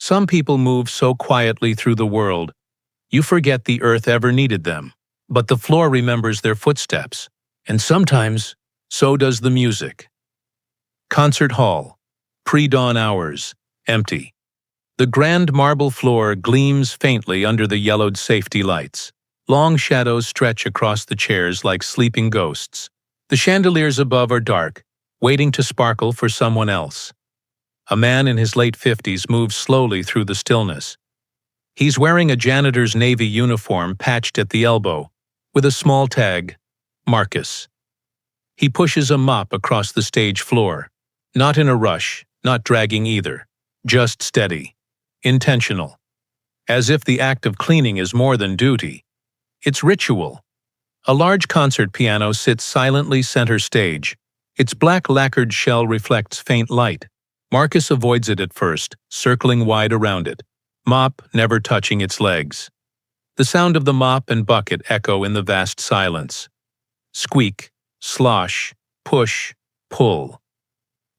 Some people move so quietly through the world, you forget the earth ever needed them. But the floor remembers their footsteps, and sometimes, so does the music. Concert hall. Pre-dawn hours. Empty. The grand marble floor gleams faintly under the yellowed safety lights. Long shadows stretch across the chairs like sleeping ghosts. The chandeliers above are dark, waiting to sparkle for someone else. A man in his late 50s moves slowly through the stillness. He's wearing a janitor's navy uniform patched at the elbow, with a small tag, Marcus. He pushes a mop across the stage floor, not in a rush, not dragging either, just steady, intentional. As if the act of cleaning is more than duty. It's ritual. A large concert piano sits silently center stage. Its black lacquered shell reflects faint light. Marcus avoids it at first, circling wide around it, mop never touching its legs. The sound of the mop and bucket echo in the vast silence. Squeak, slosh, push, pull.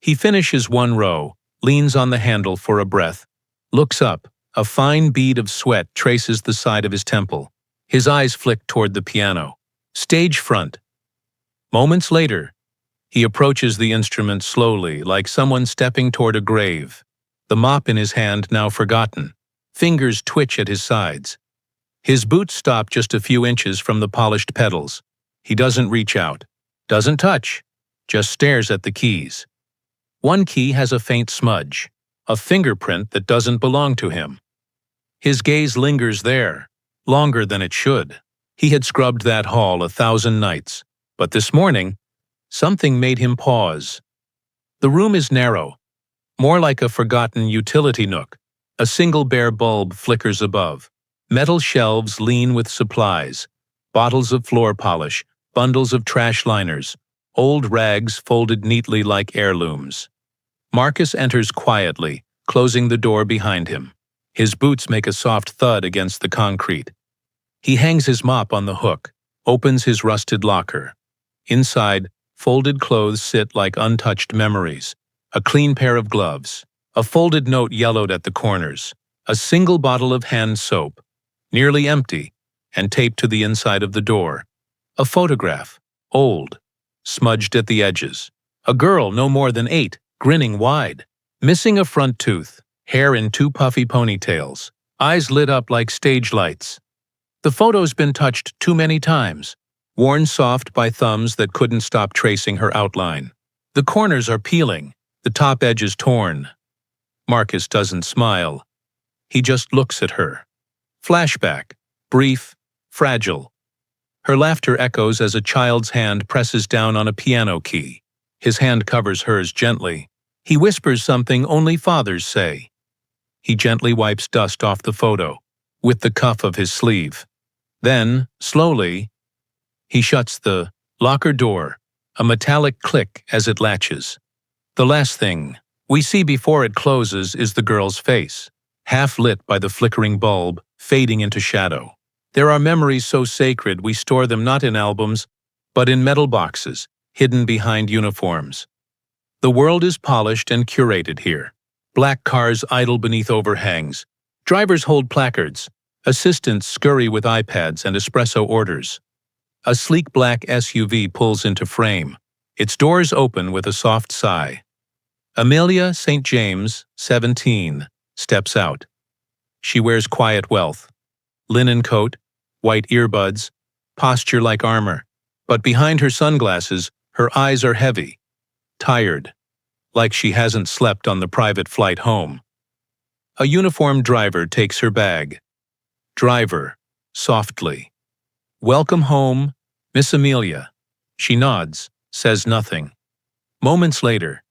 He finishes one row, leans on the handle for a breath, looks up. A fine bead of sweat traces the side of his temple. His eyes flick toward the piano. Stage front. Moments later, he approaches the instrument slowly, like someone stepping toward a grave. The mop in his hand now forgotten. Fingers twitch at his sides. His boots stop just a few inches from the polished pedals. He doesn't reach out, doesn't touch, just stares at the keys. One key has a faint smudge, a fingerprint that doesn't belong to him. His gaze lingers there, longer than it should. He had scrubbed that hall 1,000 nights, but this morning, something made him pause. The room is narrow, more like a forgotten utility nook. A single bare bulb flickers above. Metal shelves lean with supplies, bottles of floor polish, bundles of trash liners, old rags folded neatly like heirlooms. Marcus enters quietly, closing the door behind him. His boots make a soft thud against the concrete. He hangs his mop on the hook, opens his rusted locker. Inside, folded clothes sit like untouched memories. A clean pair of gloves, a folded note yellowed at the corners, a single bottle of hand soap, nearly empty, and taped to the inside of the door. A photograph, old, smudged at the edges. A girl no more than 8, grinning wide, missing a front tooth, hair in 2 puffy ponytails, eyes lit up like stage lights. The photo's been touched too many times, worn soft by thumbs that couldn't stop tracing her outline. The corners are peeling, the top edge is torn. Marcus doesn't smile. He just looks at her. Flashback, brief, fragile. Her laughter echoes as a child's hand presses down on a piano key. His hand covers hers gently. He whispers something only fathers say. He gently wipes dust off the photo, with the cuff of his sleeve. Then, slowly, he shuts the locker door, a metallic click as it latches. The last thing we see before it closes is the girl's face, half lit by the flickering bulb, fading into shadow. There are memories so sacred we store them not in albums, but in metal boxes, hidden behind uniforms. The world is polished and curated here. Black cars idle beneath overhangs. Drivers hold placards. Assistants scurry with iPads and espresso orders. A sleek black SUV pulls into frame. Its doors open with a soft sigh. Amelia St. James, 17, steps out. She wears quiet wealth. Linen coat, white earbuds, posture like armor. But behind her sunglasses, her eyes are heavy, tired, like she hasn't slept on the private flight home. A uniformed driver takes her bag. Driver, softly. "Welcome home, Miss Amelia." She nods, says nothing. Moments later,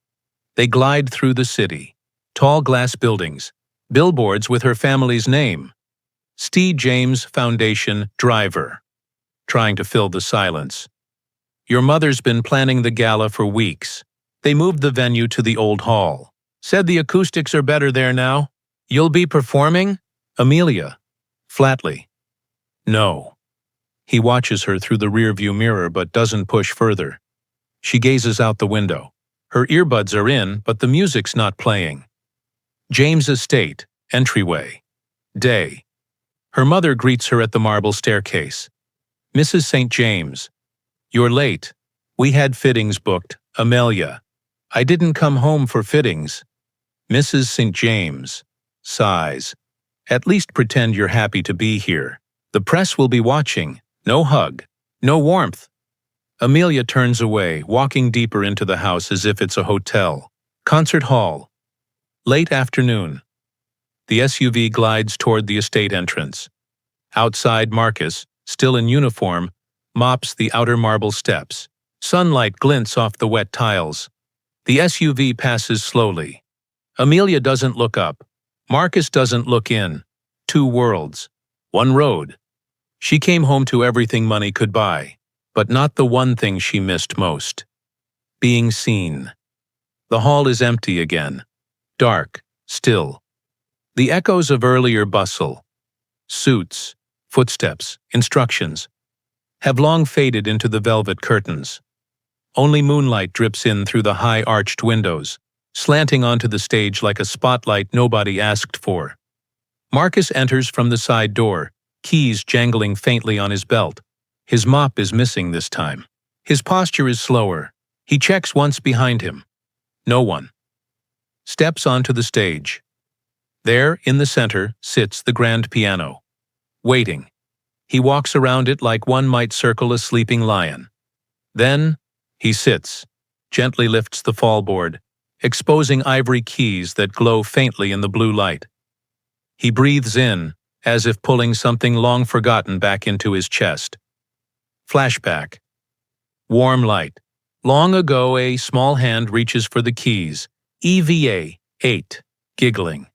they glide through the city. Tall glass buildings, billboards with her family's name. St. James Foundation Driver, trying to fill the silence. "Your mother's been planning the gala for weeks. They moved the venue to the old hall. Said the acoustics are better there now. You'll be performing?" Amelia, flatly. "No." He watches her through the rearview mirror but doesn't push further. She gazes out the window. Her earbuds are in, but the music's not playing. James Estate, Entryway. Day. Her mother greets her at the marble staircase. Mrs. St. James. You're late. We had fittings booked. Amelia. I didn't come home for fittings. Mrs. St. James. Sighs. At least pretend you're happy to be here. The press will be watching. No hug. No warmth. Amelia turns away, walking deeper into the house as if it's a hotel. Concert hall. Late afternoon. The SUV glides toward the estate entrance. Outside, Marcus, still in uniform, mops the outer marble steps. Sunlight glints off the wet tiles. The SUV passes slowly. Amelia doesn't look up. Marcus doesn't look in. Two worlds. One road. She came home to everything money could buy, but not the one thing she missed most. Being seen. The hall is empty again. Dark. Still. The echoes of earlier bustle, suits, footsteps, instructions, have long faded into the velvet curtains. Only moonlight drips in through the high arched windows, slanting onto the stage like a spotlight nobody asked for. Marcus enters from the side door, keys jangling faintly on his belt. His mop is missing this time. His posture is slower. He checks once behind him. No one. Steps onto the stage. There, in the center, sits the grand piano. Waiting. He walks around it like one might circle a sleeping lion. Then, he sits, gently lifts the fallboard, exposing ivory keys that glow faintly in the blue light. He breathes in, as if pulling something long forgotten back into his chest. Flashback. Warm light. Long ago, a small hand reaches for the keys. EVA, 8, giggling.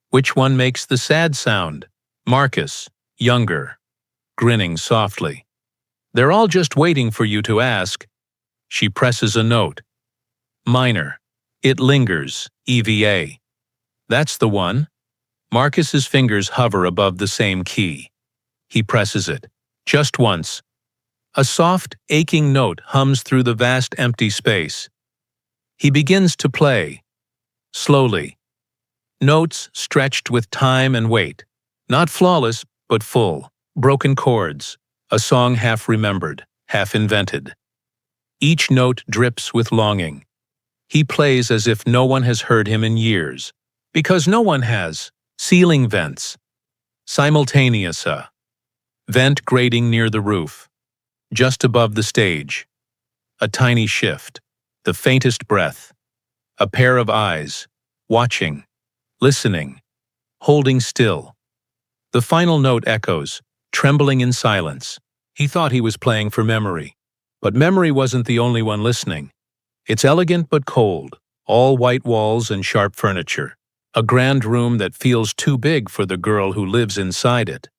Which one makes the sad sound? Marcus, younger, grinning softly. They're all just waiting for you to ask. She presses a note. Minor. It lingers, EVA. That's the one. Marcus's fingers hover above the same key. He presses it. Just once. A soft, aching note hums through the vast empty space. He begins to play. Slowly. Notes stretched with time and weight. Not flawless, but full. Broken chords. A song half remembered, half invented. Each note drips with longing. He plays as if no one has heard him in years. Because no one has. Ceiling vents. Simultaneous. Vent grating near the roof. Just above the stage. A tiny shift. The faintest breath. A pair of eyes. Watching. Listening. Holding still. The final note echoes, trembling in silence. He thought he was playing for memory. But memory wasn't the only one listening. It's elegant but cold. All white walls and sharp furniture. A grand room that feels too big for the girl who lives inside it.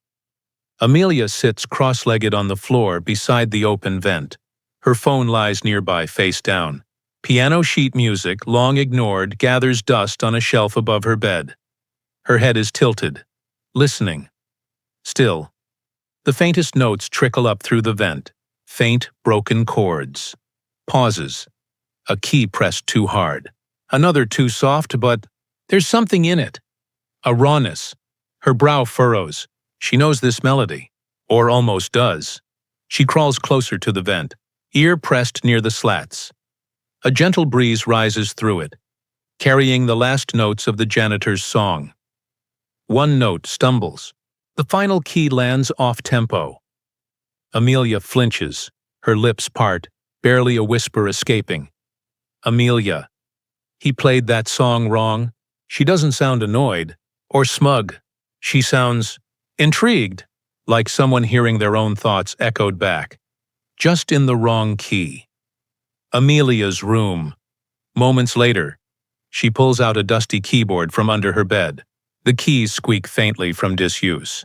Amelia sits cross-legged on the floor beside the open vent. Her phone lies nearby, face down. Piano sheet music, long ignored, gathers dust on a shelf above her bed. Her head is tilted, listening. Still. The faintest notes trickle up through the vent. Faint, broken chords. Pauses. A key pressed too hard. Another too soft, but there's something in it. A rawness. Her brow furrows. She knows this melody. Or almost does. She crawls closer to the vent, ear pressed near the slats. A gentle breeze rises through it, carrying the last notes of the janitor's song. One note stumbles. The final key lands off-tempo. Amelia flinches, her lips part, barely a whisper escaping. Amelia. He played that song wrong. She doesn't sound annoyed or smug. She sounds intrigued, like someone hearing their own thoughts echoed back, just in the wrong key. Amelia's room. Moments later, she pulls out a dusty keyboard from under her bed. The keys squeak faintly from disuse.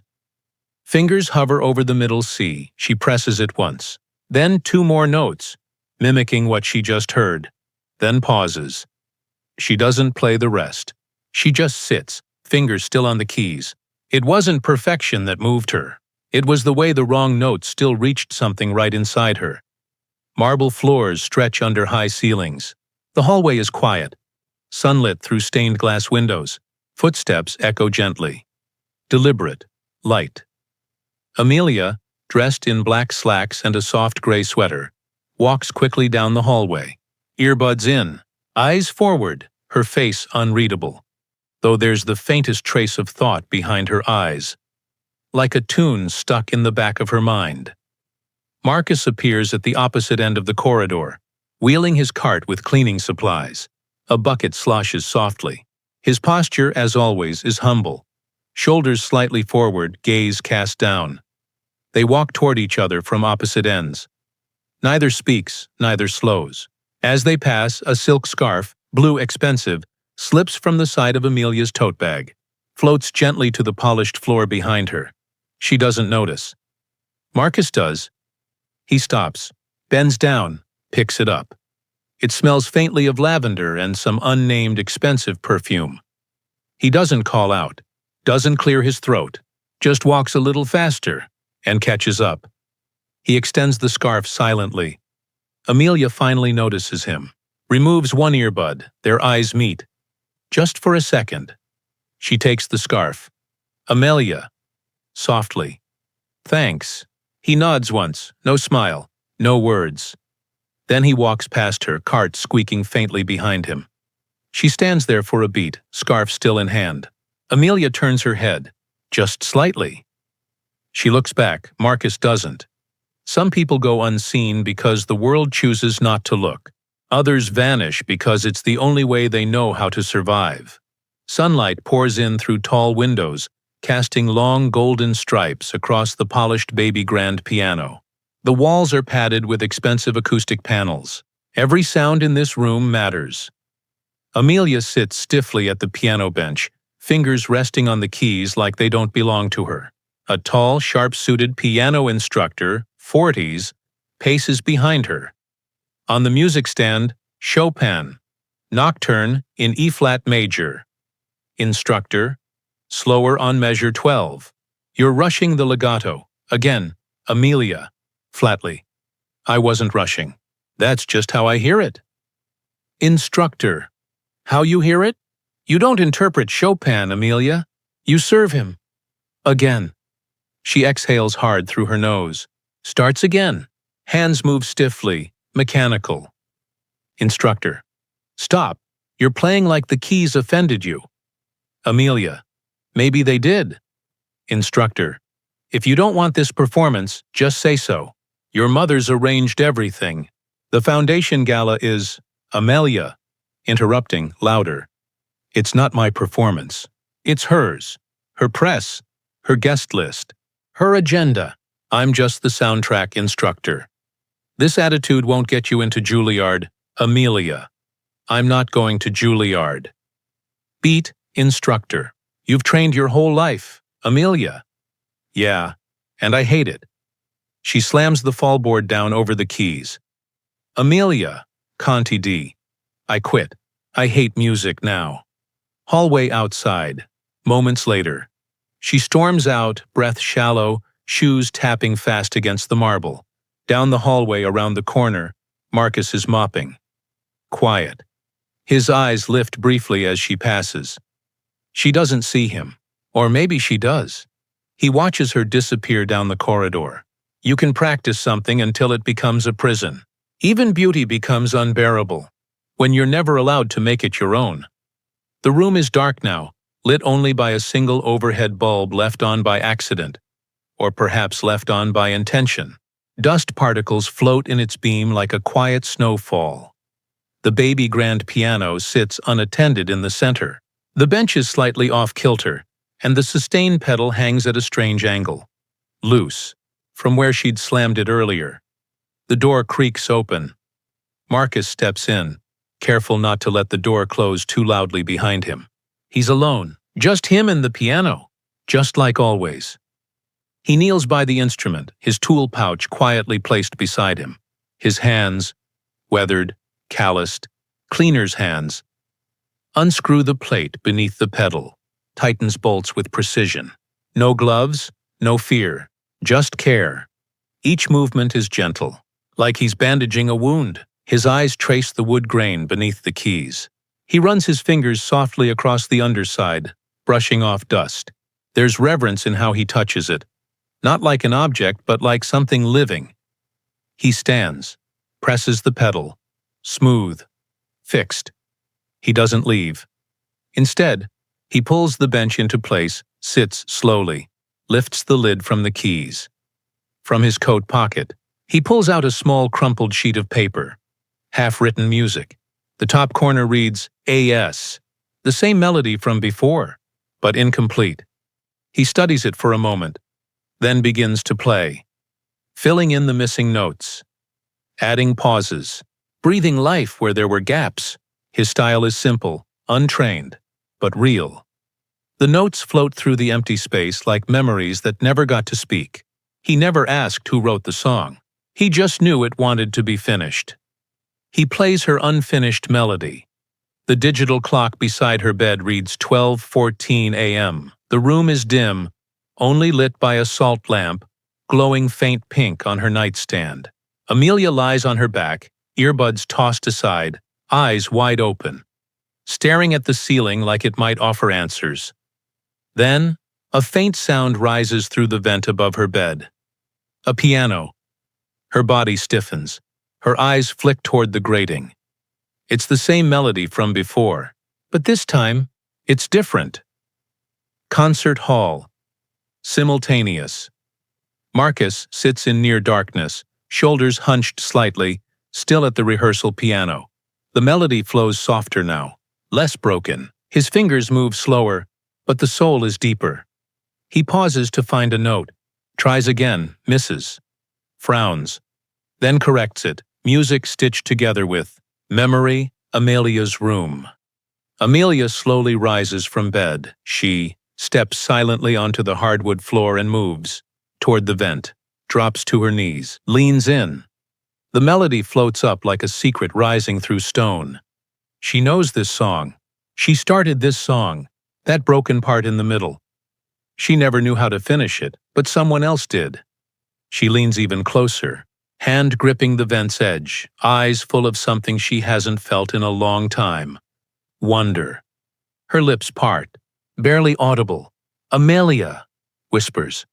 Fingers hover over the middle C. She presses it once. Then two more notes, mimicking what she just heard. Then pauses. She doesn't play the rest. She just sits, fingers still on the keys. It wasn't perfection that moved her. It was the way the wrong note still reached something right inside her. Marble floors stretch under high ceilings. The hallway is quiet, sunlit through stained glass windows. Footsteps echo gently. Deliberate. Light. Amelia, dressed in black slacks and a soft gray sweater, walks quickly down the hallway. Earbuds in. Eyes forward, her face unreadable, though there's the faintest trace of thought behind her eyes, like a tune stuck in the back of her mind. Marcus appears at the opposite end of the corridor, wheeling his cart with cleaning supplies. A bucket sloshes softly. His posture, as always, is humble. Shoulders slightly forward, gaze cast down. They walk toward each other from opposite ends. Neither speaks, neither slows. As they pass, a silk scarf, blue expensive, slips from the side of Amelia's tote bag, floats gently to the polished floor behind her. She doesn't notice. Marcus does. He stops, bends down, picks it up. It smells faintly of lavender and some unnamed expensive perfume. He doesn't call out, doesn't clear his throat, just walks a little faster and catches up. He extends the scarf silently. Amelia finally notices him, removes one earbud, their eyes meet. Just for a second. She takes the scarf. Amelia. Softly. Thanks. He nods once, no smile, no words. Then he walks past her, cart squeaking faintly behind him. She stands there for a beat, scarf still in hand. Amelia turns her head, just slightly. She looks back, Marcus doesn't. Some people go unseen because the world chooses not to look. Others vanish because it's the only way they know how to survive. Sunlight pours in through tall windows, casting long golden stripes across the polished baby grand piano. The walls are padded with expensive acoustic panels. Every sound in this room matters. Amelia sits stiffly at the piano bench, fingers resting on the keys like they don't belong to her. A tall, sharp-suited piano instructor, 40s, paces behind her. On the music stand, Chopin, Nocturne in E-flat major. Instructor, slower on measure 12. You're rushing the legato. Again, Amelia, flatly. I wasn't rushing. That's just how I hear it. Instructor, how you hear it? You don't interpret Chopin, Amelia. You serve him. Again. She exhales hard through her nose. Starts again. Hands move stiffly, mechanical. Instructor. Stop. You're playing like the keys offended you. Amelia. Maybe they did. Instructor. If you don't want this performance, just say so. Your mother's arranged everything. The foundation gala is Amelia. Interrupting, louder. It's not my performance. It's hers. Her press. Her guest list. Her agenda. I'm just the soundtrack instructor. This attitude won't get you into Juilliard, Amelia. I'm not going to Juilliard. Beat, instructor. You've trained your whole life, Amelia. Yeah, and I hate it. She slams the fallboard down over the keys. Amelia, Conti D. I quit. I hate music now. Hallway outside. Moments later. She storms out, breath shallow, shoes tapping fast against the marble. Down the hallway around the corner, Marcus is mopping. Quiet. His eyes lift briefly as she passes. She doesn't see him. Or maybe she does. He watches her disappear down the corridor. You can practice something until it becomes a prison. Even beauty becomes unbearable when you're never allowed to make it your own. The room is dark now, lit only by a single overhead bulb left on by accident, or perhaps left on by intention. Dust particles float in its beam like a quiet snowfall. The baby grand piano sits unattended in the center. The bench is slightly off-kilter, and the sustain pedal hangs at a strange angle. Loose, from where she'd slammed it earlier. The door creaks open. Marcus steps in, careful not to let the door close too loudly behind him. He's alone, just him and the piano, just like always. He kneels by the instrument, his tool pouch quietly placed beside him. His hands, weathered, calloused, cleaner's hands. Unscrew the plate beneath the pedal, tightens bolts with precision. No gloves, no fear, just care. Each movement is gentle, like he's bandaging a wound. His eyes trace the wood grain beneath the keys. He runs his fingers softly across the underside, brushing off dust. There's reverence in how he touches it, not like an object, but like something living. He stands, presses the pedal, smooth, fixed. He doesn't leave. Instead, he pulls the bench into place, sits slowly, lifts the lid from the keys. From his coat pocket, he pulls out a small crumpled sheet of paper, half-written music. The top corner reads, A.S., the same melody from before, but incomplete. He studies it for a moment, then begins to play, filling in the missing notes, adding pauses, breathing life where there were gaps. His style is simple, untrained, but real. The notes float through the empty space like memories that never got to speak. He never asked who wrote the song. He just knew it wanted to be finished. He plays her unfinished melody. The digital clock beside her bed reads 12:14 a.m. The room is dim, only lit by a salt lamp, glowing faint pink on her nightstand. Amelia lies on her back, earbuds tossed aside, eyes wide open, staring at the ceiling like it might offer answers. Then, a faint sound rises through the vent above her bed. A piano. Her body stiffens. Her eyes flick toward the grating. It's the same melody from before, but this time, it's different. Concert hall. Simultaneous. Marcus sits in near darkness, shoulders hunched slightly, still at the rehearsal piano. The melody flows softer now, less broken. His fingers move slower, but the soul is deeper. He pauses to find a note, tries again, misses, frowns, then corrects it, music stitched together with memory, Amelia's room. Amelia slowly rises from bed. She steps silently onto the hardwood floor and moves toward the vent, drops to her knees, leans in. The melody floats up like a secret rising through stone. She knows this song. She started this song, that broken part in the middle. She never knew how to finish it, but someone else did. She leans even closer, hand gripping the vent's edge, eyes full of something she hasn't felt in a long time. Wonder. Her lips part, barely audible. Amelia, whispers.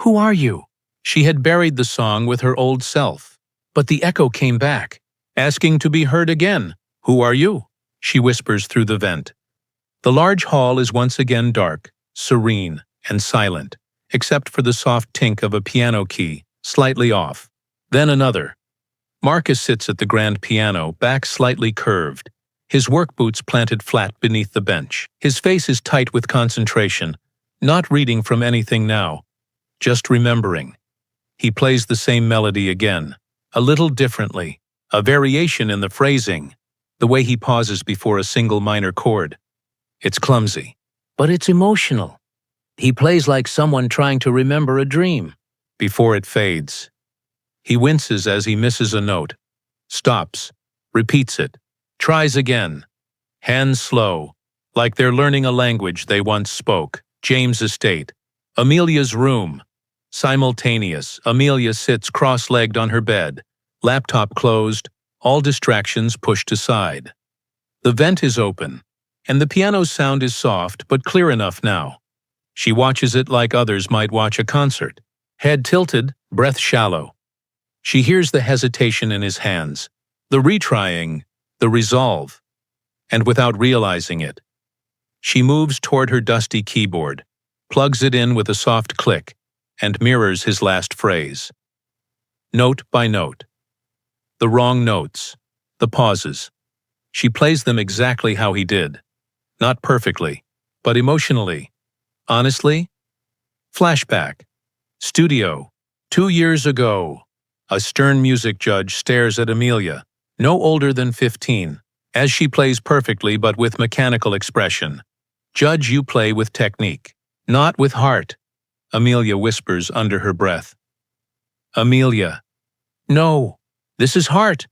Who are you? She had buried the song with her old self, but the echo came back, asking to be heard again. Who are you? She whispers through the vent. The large hall is once again dark, serene, and silent, except for the soft tink of a piano key, slightly off. Then another. Marcus sits at the grand piano, back slightly curved, his work boots planted flat beneath the bench. His face is tight with concentration, not reading from anything now, just remembering. He plays the same melody again, a little differently, a variation in the phrasing, the way he pauses before a single minor chord. It's clumsy, but it's emotional. He plays like someone trying to remember a dream. Before it fades, he winces as he misses a note, stops, repeats it, tries again. Hands slow, like they're learning a language they once spoke. James' estate. Amelia's room. Simultaneous, Amelia sits cross-legged on her bed, laptop closed, all distractions pushed aside. The vent is open, and the piano's sound is soft but clear enough now. She watches it like others might watch a concert. Head tilted, breath shallow. She hears the hesitation in his hands, the retrying, the resolve. And without realizing it, she moves toward her dusty keyboard, plugs it in with a soft click, and mirrors his last phrase. Note by note. The wrong notes, the pauses. She plays them exactly how he did. Not perfectly, but emotionally. Honestly? Flashback. Studio. 2 years ago. A stern music judge stares at Amelia, no older than 15, as she plays perfectly but with mechanical expression. Judge, you play with technique, not with heart, Amelia whispers under her breath. Amelia. No, this is heart.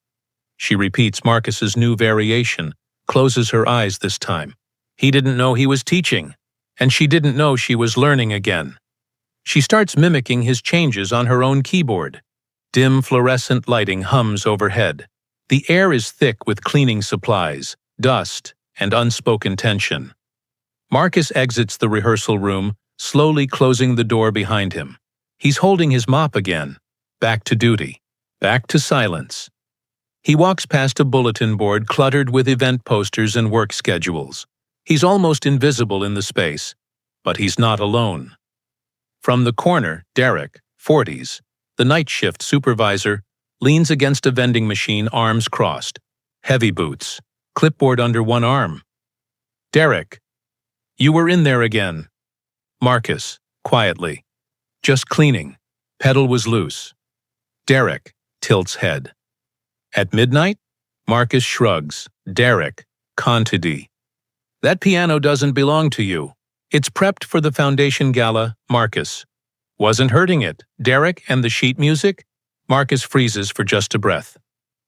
She repeats Marcus's new variation, closes her eyes this time. He didn't know he was teaching, and she didn't know she was learning again. She starts mimicking his changes on her own keyboard. Dim fluorescent lighting hums overhead. The air is thick with cleaning supplies, dust, and unspoken tension. Marcus exits the rehearsal room, slowly closing the door behind him. He's holding his mop again. Back to duty. Back to silence. He walks past a bulletin board cluttered with event posters and work schedules. He's almost invisible in the space, but he's not alone. From the corner, Derek, 40s, the night shift supervisor, leans against a vending machine, arms crossed. Heavy boots. Clipboard under one arm. Derek, you were in there again. Marcus, quietly. Just cleaning. Pedal was loose. Derek tilts head. At midnight? Marcus shrugs. Derek, Contidi. That piano doesn't belong to you. It's prepped for the Foundation Gala, Marcus. Wasn't hurting it. Derek and the sheet music? Marcus freezes for just a breath.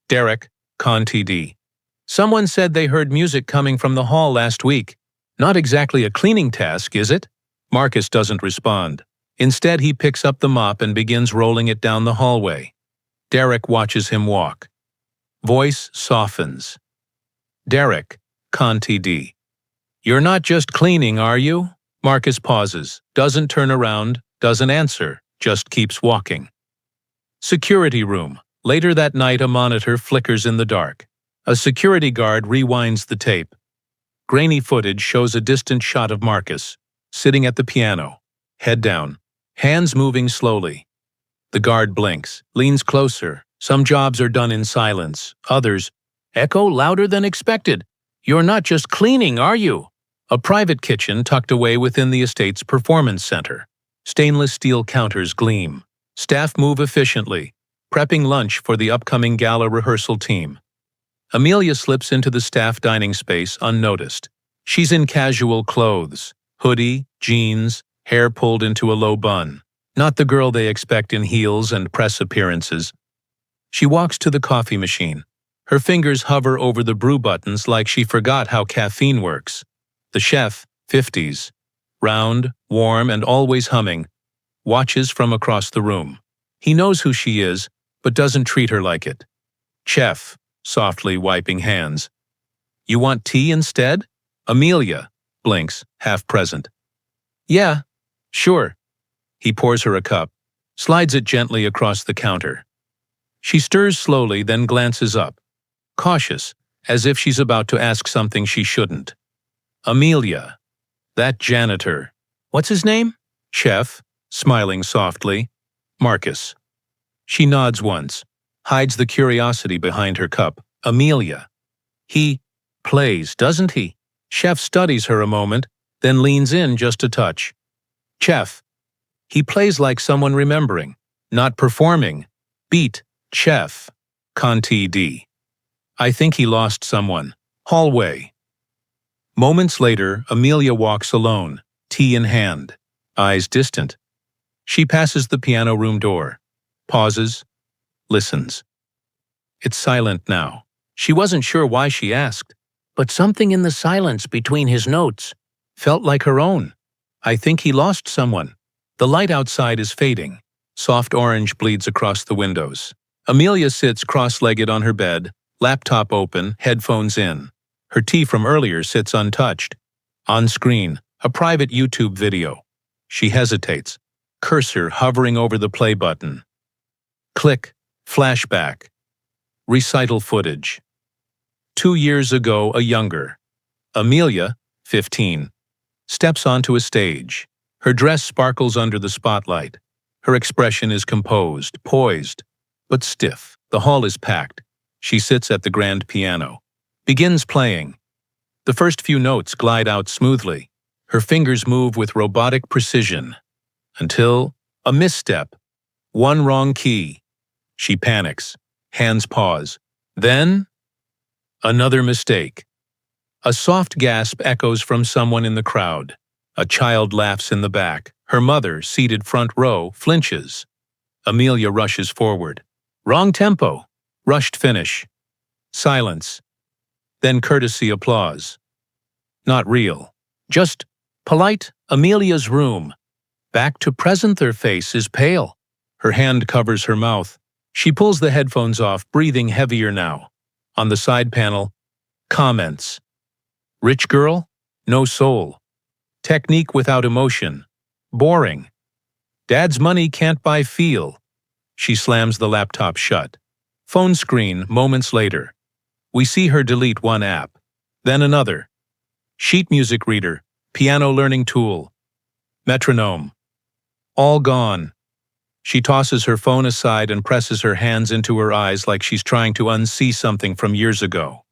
Derek, Contidi. Someone said they heard music coming from the hall last week. Not exactly a cleaning task, is it? Marcus doesn't respond. Instead, he picks up the mop and begins rolling it down the hallway. Derek watches him walk. Voice softens. Derek, Contidi. You're not just cleaning, are you? Marcus pauses, doesn't turn around, doesn't answer, just keeps walking. Security room. Later that night, a monitor flickers in the dark. A security guard rewinds the tape. Grainy footage shows a distant shot of Marcus, sitting at the piano, head down, hands moving slowly. The guard blinks, leans closer. Some jobs are done in silence, others echo louder than expected. You're not just cleaning, are you? A private kitchen tucked away within the estate's performance center. Stainless steel counters gleam. Staff move efficiently, prepping lunch for the upcoming gala rehearsal team. Amelia slips into the staff dining space unnoticed. She's in casual clothes, hoodie, jeans, hair pulled into a low bun. Not the girl they expect in heels and press appearances. She walks to the coffee machine. Her fingers hover over the brew buttons like she forgot how caffeine works. The chef, 50s, round, warm, and always humming, watches from across the room. He knows who she is, but doesn't treat her like it. Chef, softly wiping hands. You want tea instead? Amelia, blinks, half present. Yeah, sure. He pours her a cup, slides it gently across the counter. She stirs slowly, then glances up, cautious, as if she's about to ask something she shouldn't. Amelia. That janitor. What's his name? Chef, smiling softly. Marcus. She nods once, hides the curiosity behind her cup. Amelia. He plays, doesn't he? Chef studies her a moment, then leans in just a touch. Chef. He plays like someone remembering, not performing. Beat. Chef. Conti D. I think he lost someone. Hallway. Moments later, Amelia walks alone, tea in hand, eyes distant. She passes the piano room door, pauses, listens. It's silent now. She wasn't sure why she asked, but something in the silence between his notes felt like her own. I think he lost someone. The light outside is fading. Soft orange bleeds across the windows. Amelia sits cross-legged on her bed, laptop open, headphones in. Her tea from earlier sits untouched. On screen, a private YouTube video. She hesitates, cursor hovering over the play button. Click, flashback. Recital footage. 2 years ago, a younger Amelia, 15, steps onto a stage. Her dress sparkles under the spotlight. Her expression is composed, poised, but stiff. The hall is packed. She sits at the grand piano. Begins playing. The first few notes glide out smoothly. Her fingers move with robotic precision. Until a misstep. One wrong key. She panics. Hands pause. Then, another mistake. A soft gasp echoes from someone in the crowd. A child laughs in the back. Her mother, seated front row, flinches. Amelia rushes forward. Wrong tempo. Rushed finish. Silence. Then courtesy applause. Not real. Just polite. Amelia's room. Back to present, their face is pale. Her hand covers her mouth. She pulls the headphones off, breathing heavier now. On the side panel, comments. Rich girl? No soul. Technique without emotion. Boring. Dad's money can't buy feel. She slams the laptop shut. Phone screen, moments later. We see her delete one app. Then another. Sheet music reader. Piano learning tool. Metronome. All gone. She tosses her phone aside and presses her hands into her eyes like she's trying to unsee something from years ago.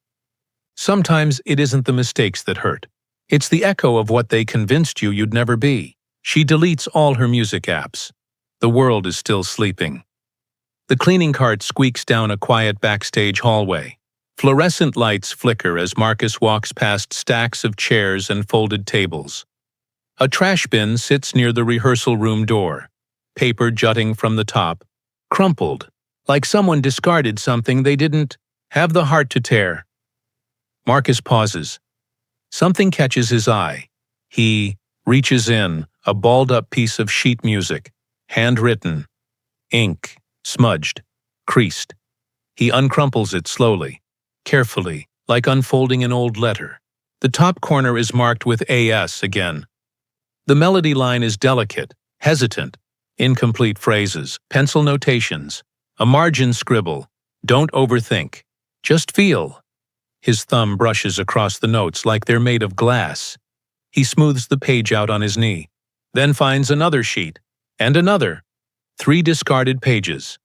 Sometimes it isn't the mistakes that hurt. It's the echo of what they convinced you you'd never be. She deletes all her music apps. The world is still sleeping. The cleaning cart squeaks down a quiet backstage hallway. Fluorescent lights flicker as Marcus walks past stacks of chairs and folded tables. A trash bin sits near the rehearsal room door, paper jutting from the top, crumpled, like someone discarded something they didn't have the heart to tear. Marcus pauses. Something catches his eye. He reaches in, a balled-up piece of sheet music, handwritten, ink, smudged, creased. He uncrumples it slowly, carefully, like unfolding an old letter. The top corner is marked with AS again. The melody line is delicate, hesitant, incomplete phrases, pencil notations, a margin scribble. Don't overthink. Just feel. His thumb brushes across the notes like they're made of glass. He smooths the page out on his knee, then finds another sheet, and another. 3 discarded pages.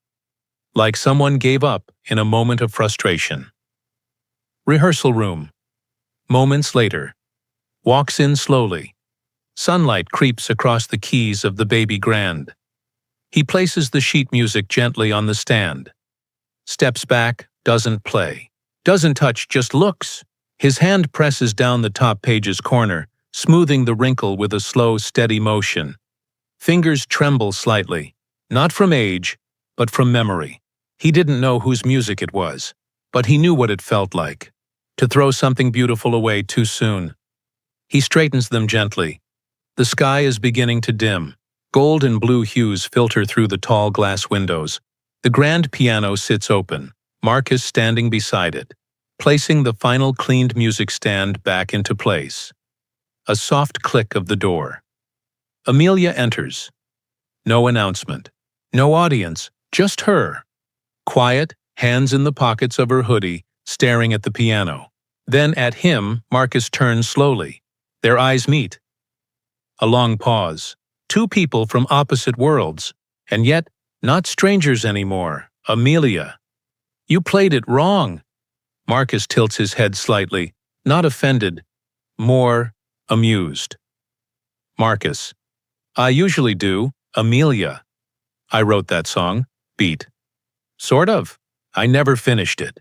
Like someone gave up in a moment of frustration. Rehearsal room. Moments later. Walks in slowly. Sunlight creeps across the keys of the baby grand. He places the sheet music gently on the stand. Steps back, doesn't play. Doesn't touch, just looks. His hand presses down the top page's corner, smoothing the wrinkle with a slow, steady motion. Fingers tremble slightly, not from age, but from memory. He didn't know whose music it was, but he knew what it felt like, to throw something beautiful away too soon. He straightens them gently. The sky is beginning to dim. Gold and blue hues filter through the tall glass windows. The grand piano sits open, Marcus standing beside it, placing the final cleaned music stand back into place. A soft click of the door. Amelia enters. No announcement. No audience, just her. Quiet, hands in the pockets of her hoodie, staring at the piano. Then at him, Marcus turns slowly. Their eyes meet. A long pause. 2 people from opposite worlds, and yet not strangers anymore. Amelia. You played it wrong. Marcus tilts his head slightly, not offended, more amused. Marcus. I usually do. Amelia. I wrote that song. Beat. Sort of. I never finished it.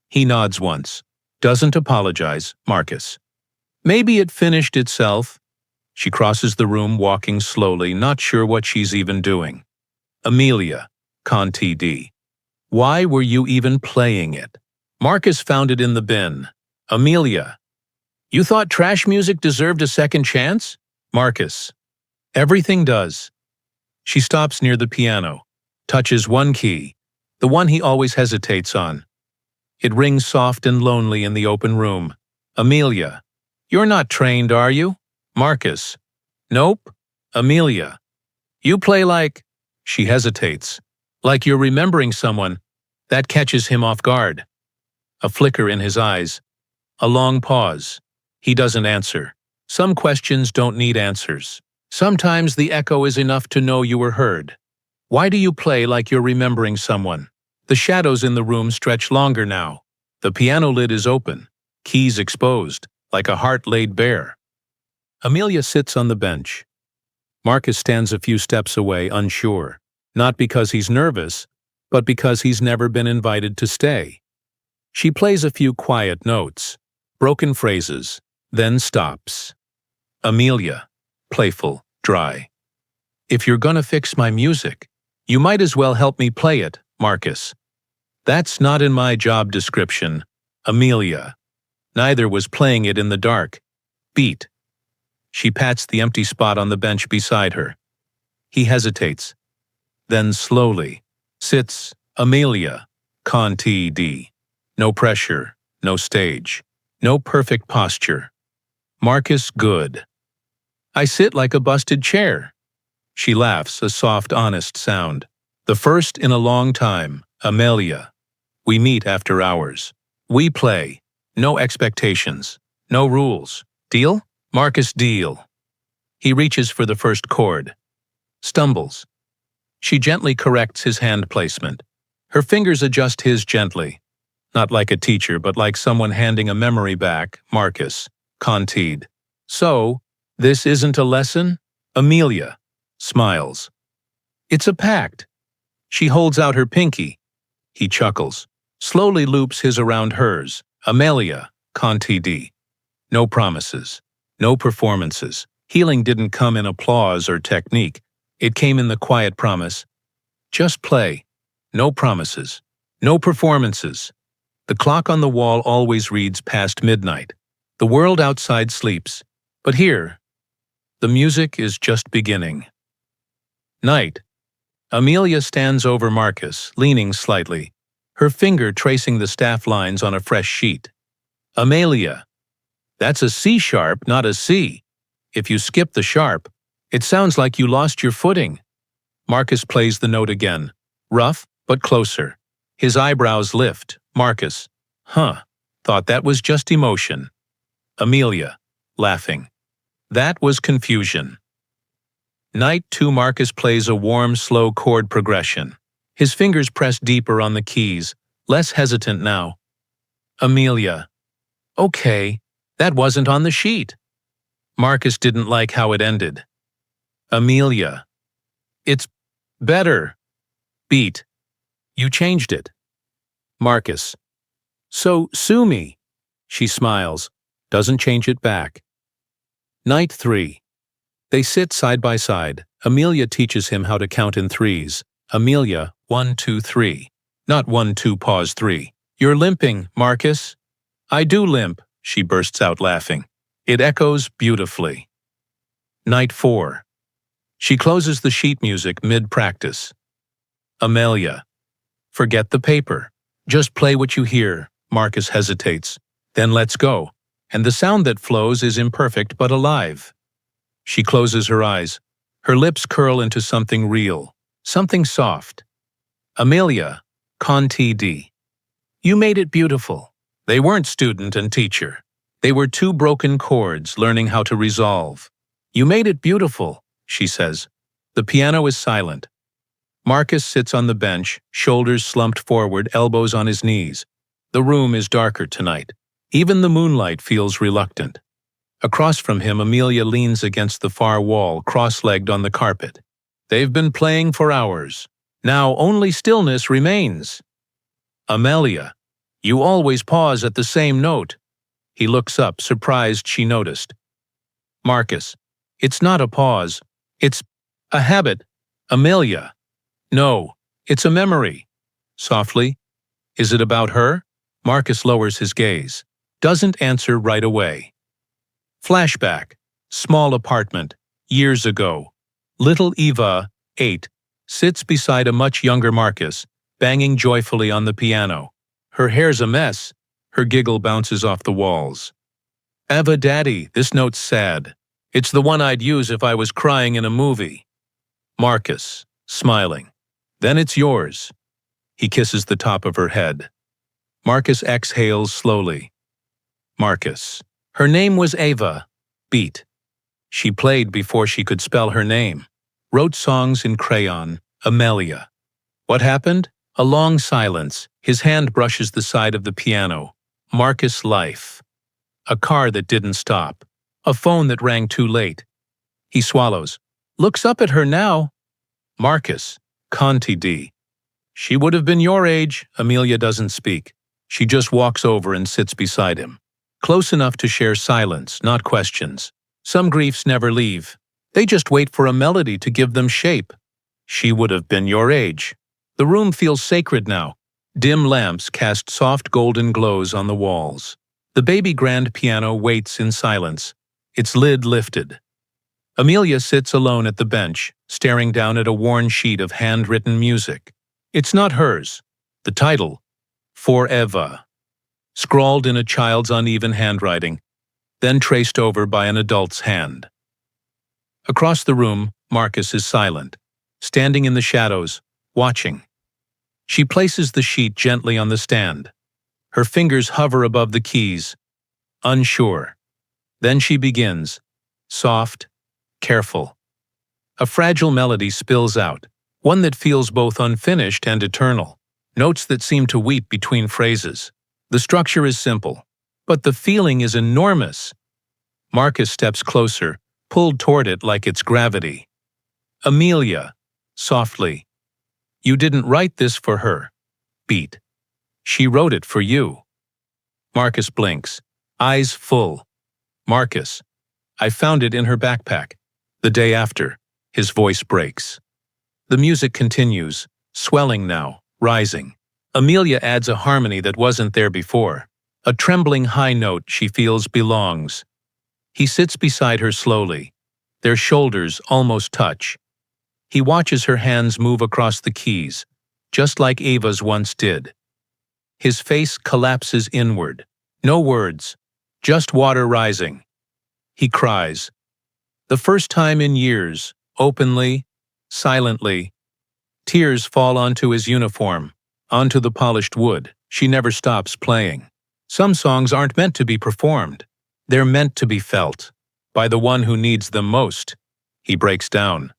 He nods once. Doesn't apologize, Marcus. Maybe it finished itself. She crosses the room, walking slowly, not sure what she's even doing. Amelia. Con TD. Why were you even playing it? Marcus found it in the bin. Amelia. You thought trash music deserved a second chance? Marcus. Everything does. She stops near the piano, touches one key, the one he always hesitates on. It rings soft and lonely in the open room. Amelia. You're not trained, are you? Marcus. Nope. Amelia. You play like… She hesitates. Like you're remembering someone. That catches him off guard. A flicker in his eyes. A long pause. He doesn't answer. Some questions don't need answers. Sometimes the echo is enough to know you were heard. Why do you play like you're remembering someone? The shadows in the room stretch longer now. The piano lid is open, keys exposed, like a heart laid bare. Amelia sits on the bench. Marcus stands a few steps away, unsure, not because he's nervous, but because he's never been invited to stay. She plays a few quiet notes, broken phrases, then stops. Amelia, playful, dry. If you're gonna fix my music, you might as well help me play it, Marcus. That's not in my job description, Amelia. Neither was playing it in the dark. Beat. She pats the empty spot on the bench beside her. He hesitates. Then slowly, sits, Amelia, con TD. No pressure, no stage, no perfect posture. Marcus, good. I sit like a busted chair. She laughs, a soft, honest sound. The first in a long time, Amelia. We meet after hours. We play. No expectations. No rules. Deal? Marcus, deal. He reaches for the first chord. Stumbles. She gently corrects his hand placement. Her fingers adjust his gently. Not like a teacher, but like someone handing a memory back. Marcus. Conteed. So, this isn't a lesson? Amelia. Smiles. It's a pact. She holds out her pinky. He chuckles. Slowly loops his around hers. Amelia. Conteed. No promises. No performances. Healing didn't come in applause or technique. It came in the quiet promise. Just play. No promises. No performances. The clock on the wall always reads past midnight. The world outside sleeps. But here, the music is just beginning. Night. Amelia stands over Marcus, leaning slightly, her finger tracing the staff lines on a fresh sheet. Amelia. That's a C sharp, not a C. If you skip the sharp, it sounds like you lost your footing. Marcus plays the note again. Rough, but closer. His eyebrows lift. Marcus. Thought that was just emotion. Amelia. Laughing. That was confusion. Night 2. Marcus plays a warm, slow chord progression. His fingers press deeper on the keys, less hesitant now. Amelia. Okay, that wasn't on the sheet. Marcus didn't like how it ended. Amelia. It's better. Beat. You changed it. Marcus. So sue me. She smiles, doesn't change it back. Night 3. They sit side by side. Amelia teaches him how to count in threes. Amelia, 1, 2, 3. Not 1, 2, pause 3. You're limping, Marcus. I do limp, she bursts out laughing. It echoes beautifully. Night 4. She closes the sheet music mid-practice. Amelia. Forget the paper. Just play what you hear. Marcus hesitates. Then let's go. And the sound that flows is imperfect but alive. She closes her eyes. Her lips curl into something real, something soft. Amelia. Conteed. You made it beautiful. They weren't student and teacher. They were two broken chords learning how to resolve. You made it beautiful, she says. The piano is silent. Marcus sits on the bench, shoulders slumped forward, elbows on his knees. The room is darker tonight. Even the moonlight feels reluctant. Across from him, Amelia leans against the far wall, cross-legged on the carpet. They've been playing for hours. Now only stillness remains. Amelia. You always pause at the same note. He looks up, surprised she noticed. Marcus. It's not a pause. It's a habit. Amelia. No, it's a memory. Softly. Is it about her? Marcus lowers his gaze. Doesn't answer right away. Flashback. Small apartment. Years ago. Little Eva, 8, sits beside a much younger Marcus, banging joyfully on the piano. Her hair's a mess. Her giggle bounces off the walls. Eva, Daddy, this note's sad. It's the one I'd use if I was crying in a movie. Marcus, smiling. Then it's yours. He kisses the top of her head. Marcus exhales slowly. Marcus. Her name was Eva. Beat. She played before she could spell her name. Wrote songs in crayon. Amelia. What happened? A long silence. His hand brushes the side of the piano. Marcus' life. A car that didn't stop. A phone that rang too late. He swallows. Looks up at her now. Marcus. Conteed. She would have been your age. Amelia doesn't speak. She just walks over and sits beside him. Close enough to share silence, not questions. Some griefs never leave. They just wait for a melody to give them shape. She would have been your age. The room feels sacred now. Dim lamps cast soft golden glows on the walls. The baby grand piano waits in silence, its lid lifted. Amelia sits alone at the bench, staring down at a worn sheet of handwritten music. It's not hers. The title, For Eva, scrawled in a child's uneven handwriting, then traced over by an adult's hand. Across the room, Marcus is silent, standing in the shadows, watching. She places the sheet gently on the stand. Her fingers hover above the keys, unsure. Then she begins, soft, careful. A fragile melody spills out, one that feels both unfinished and eternal, notes that seem to weep between phrases. The structure is simple, but the feeling is enormous. Marcus steps closer, pulled toward it like its gravity. Amelia, softly. You didn't write this for her. Beat. She wrote it for you. Marcus blinks, eyes full. Marcus. I found it in her backpack. The day after, his voice breaks. The music continues, swelling now, rising. Amelia adds a harmony that wasn't there before. A trembling high note she feels belongs. He sits beside her slowly. Their shoulders almost touch. He watches her hands move across the keys, just like Ava's once did. His face collapses inward. No words, just water rising. He cries. The first time in years, openly, silently. Tears fall onto his uniform, onto the polished wood. She never stops playing. Some songs aren't meant to be performed. They're meant to be felt. By the one who needs them most. He breaks down.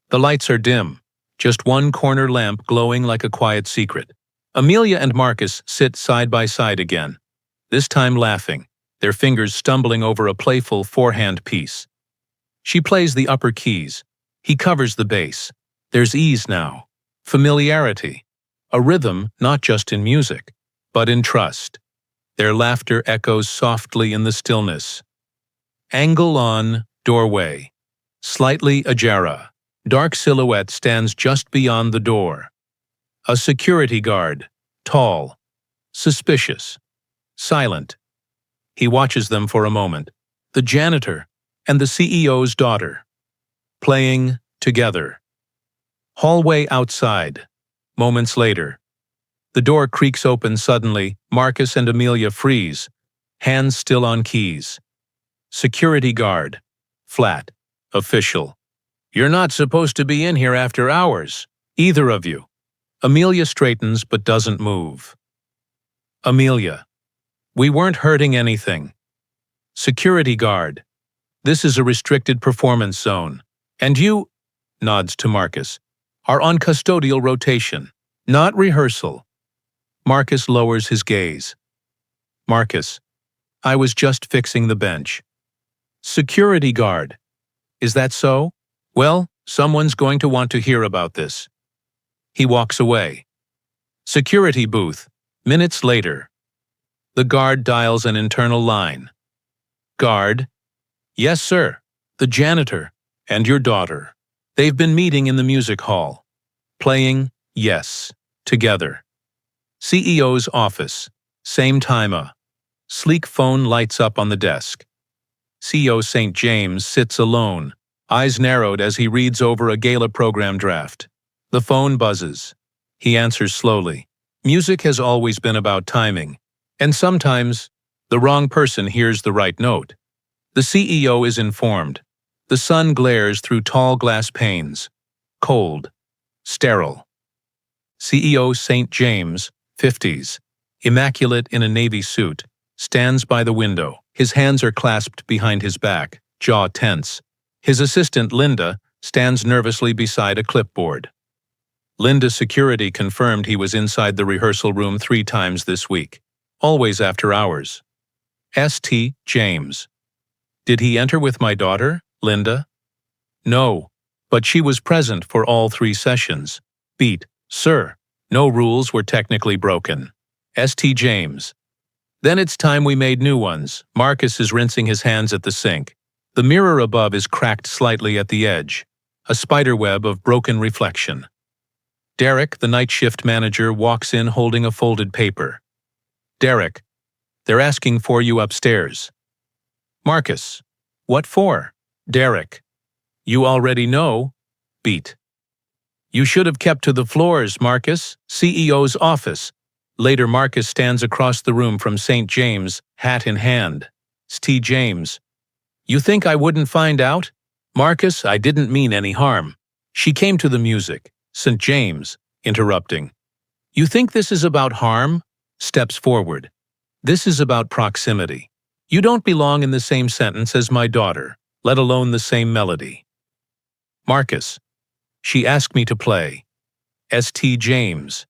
The lights are dim, just one corner lamp glowing like a quiet secret. Amelia and Marcus sit side by side again, this time laughing, their fingers stumbling over a playful four-hand piece. She plays the upper keys. He covers the bass. There's ease now, familiarity, a rhythm not just in music, but in trust. Their laughter echoes softly in the stillness. Angle on, doorway. Slightly ajar. Dark silhouette stands just beyond the door. A security guard, tall, suspicious, silent. He watches them for a moment. The janitor and the CEO's daughter, playing together. Hallway outside. Moments later. The door creaks open suddenly. Marcus and Amelia freeze, hands still on keys. Security guard, flat, official. You're not supposed to be in here after hours, either of you. Amelia straightens but doesn't move. Amelia. We weren't hurting anything. Security guard. This is a restricted performance zone. And you, nods to Marcus, are on custodial rotation, not rehearsal. Marcus lowers his gaze. Marcus. I was just fixing the bench. Security guard. Is that so? Well, someone's going to want to hear about this. He walks away. Security booth. Minutes later. The guard dials an internal line. Guard. Yes, sir. The janitor and your daughter. They've been meeting in the music hall. Playing, yes, together. CEO's office. Same time. Sleek phone lights up on the desk. CEO St. James sits alone, eyes narrowed as he reads over a gala program draft. The phone buzzes. He answers slowly. Music has always been about timing, and sometimes the wrong person hears the right note. The CEO is informed. The sun glares through tall glass panes. Cold. Sterile. CEO St. James, 50s, immaculate in a navy suit, stands by the window. His hands are clasped behind his back, jaw tense. His assistant, Linda, stands nervously beside a clipboard. Linda's security confirmed he was inside the rehearsal room 3 times this week, always after hours. St. James. Did he enter with my daughter, Linda? No, but she was present for all 3 sessions. Beat, sir. No rules were technically broken. St. James. Then it's time we made new ones. Marcus is rinsing his hands at the sink. The mirror above is cracked slightly at the edge, a spiderweb of broken reflection. Derek, the night shift manager, walks in holding a folded paper. Derek, they're asking for you upstairs. Marcus, what for? Derek, you already know. Beat. You should have kept to the floors, Marcus. CEO's office. Later, Marcus stands across the room from St. James, hat in hand. St. James. You think I wouldn't find out? Marcus, I didn't mean any harm. She came to the music. St. James, interrupting. You think this is about harm? Steps forward. This is about proximity. You don't belong in the same sentence as my daughter, let alone the same melody. Marcus. She asked me to play. St. James.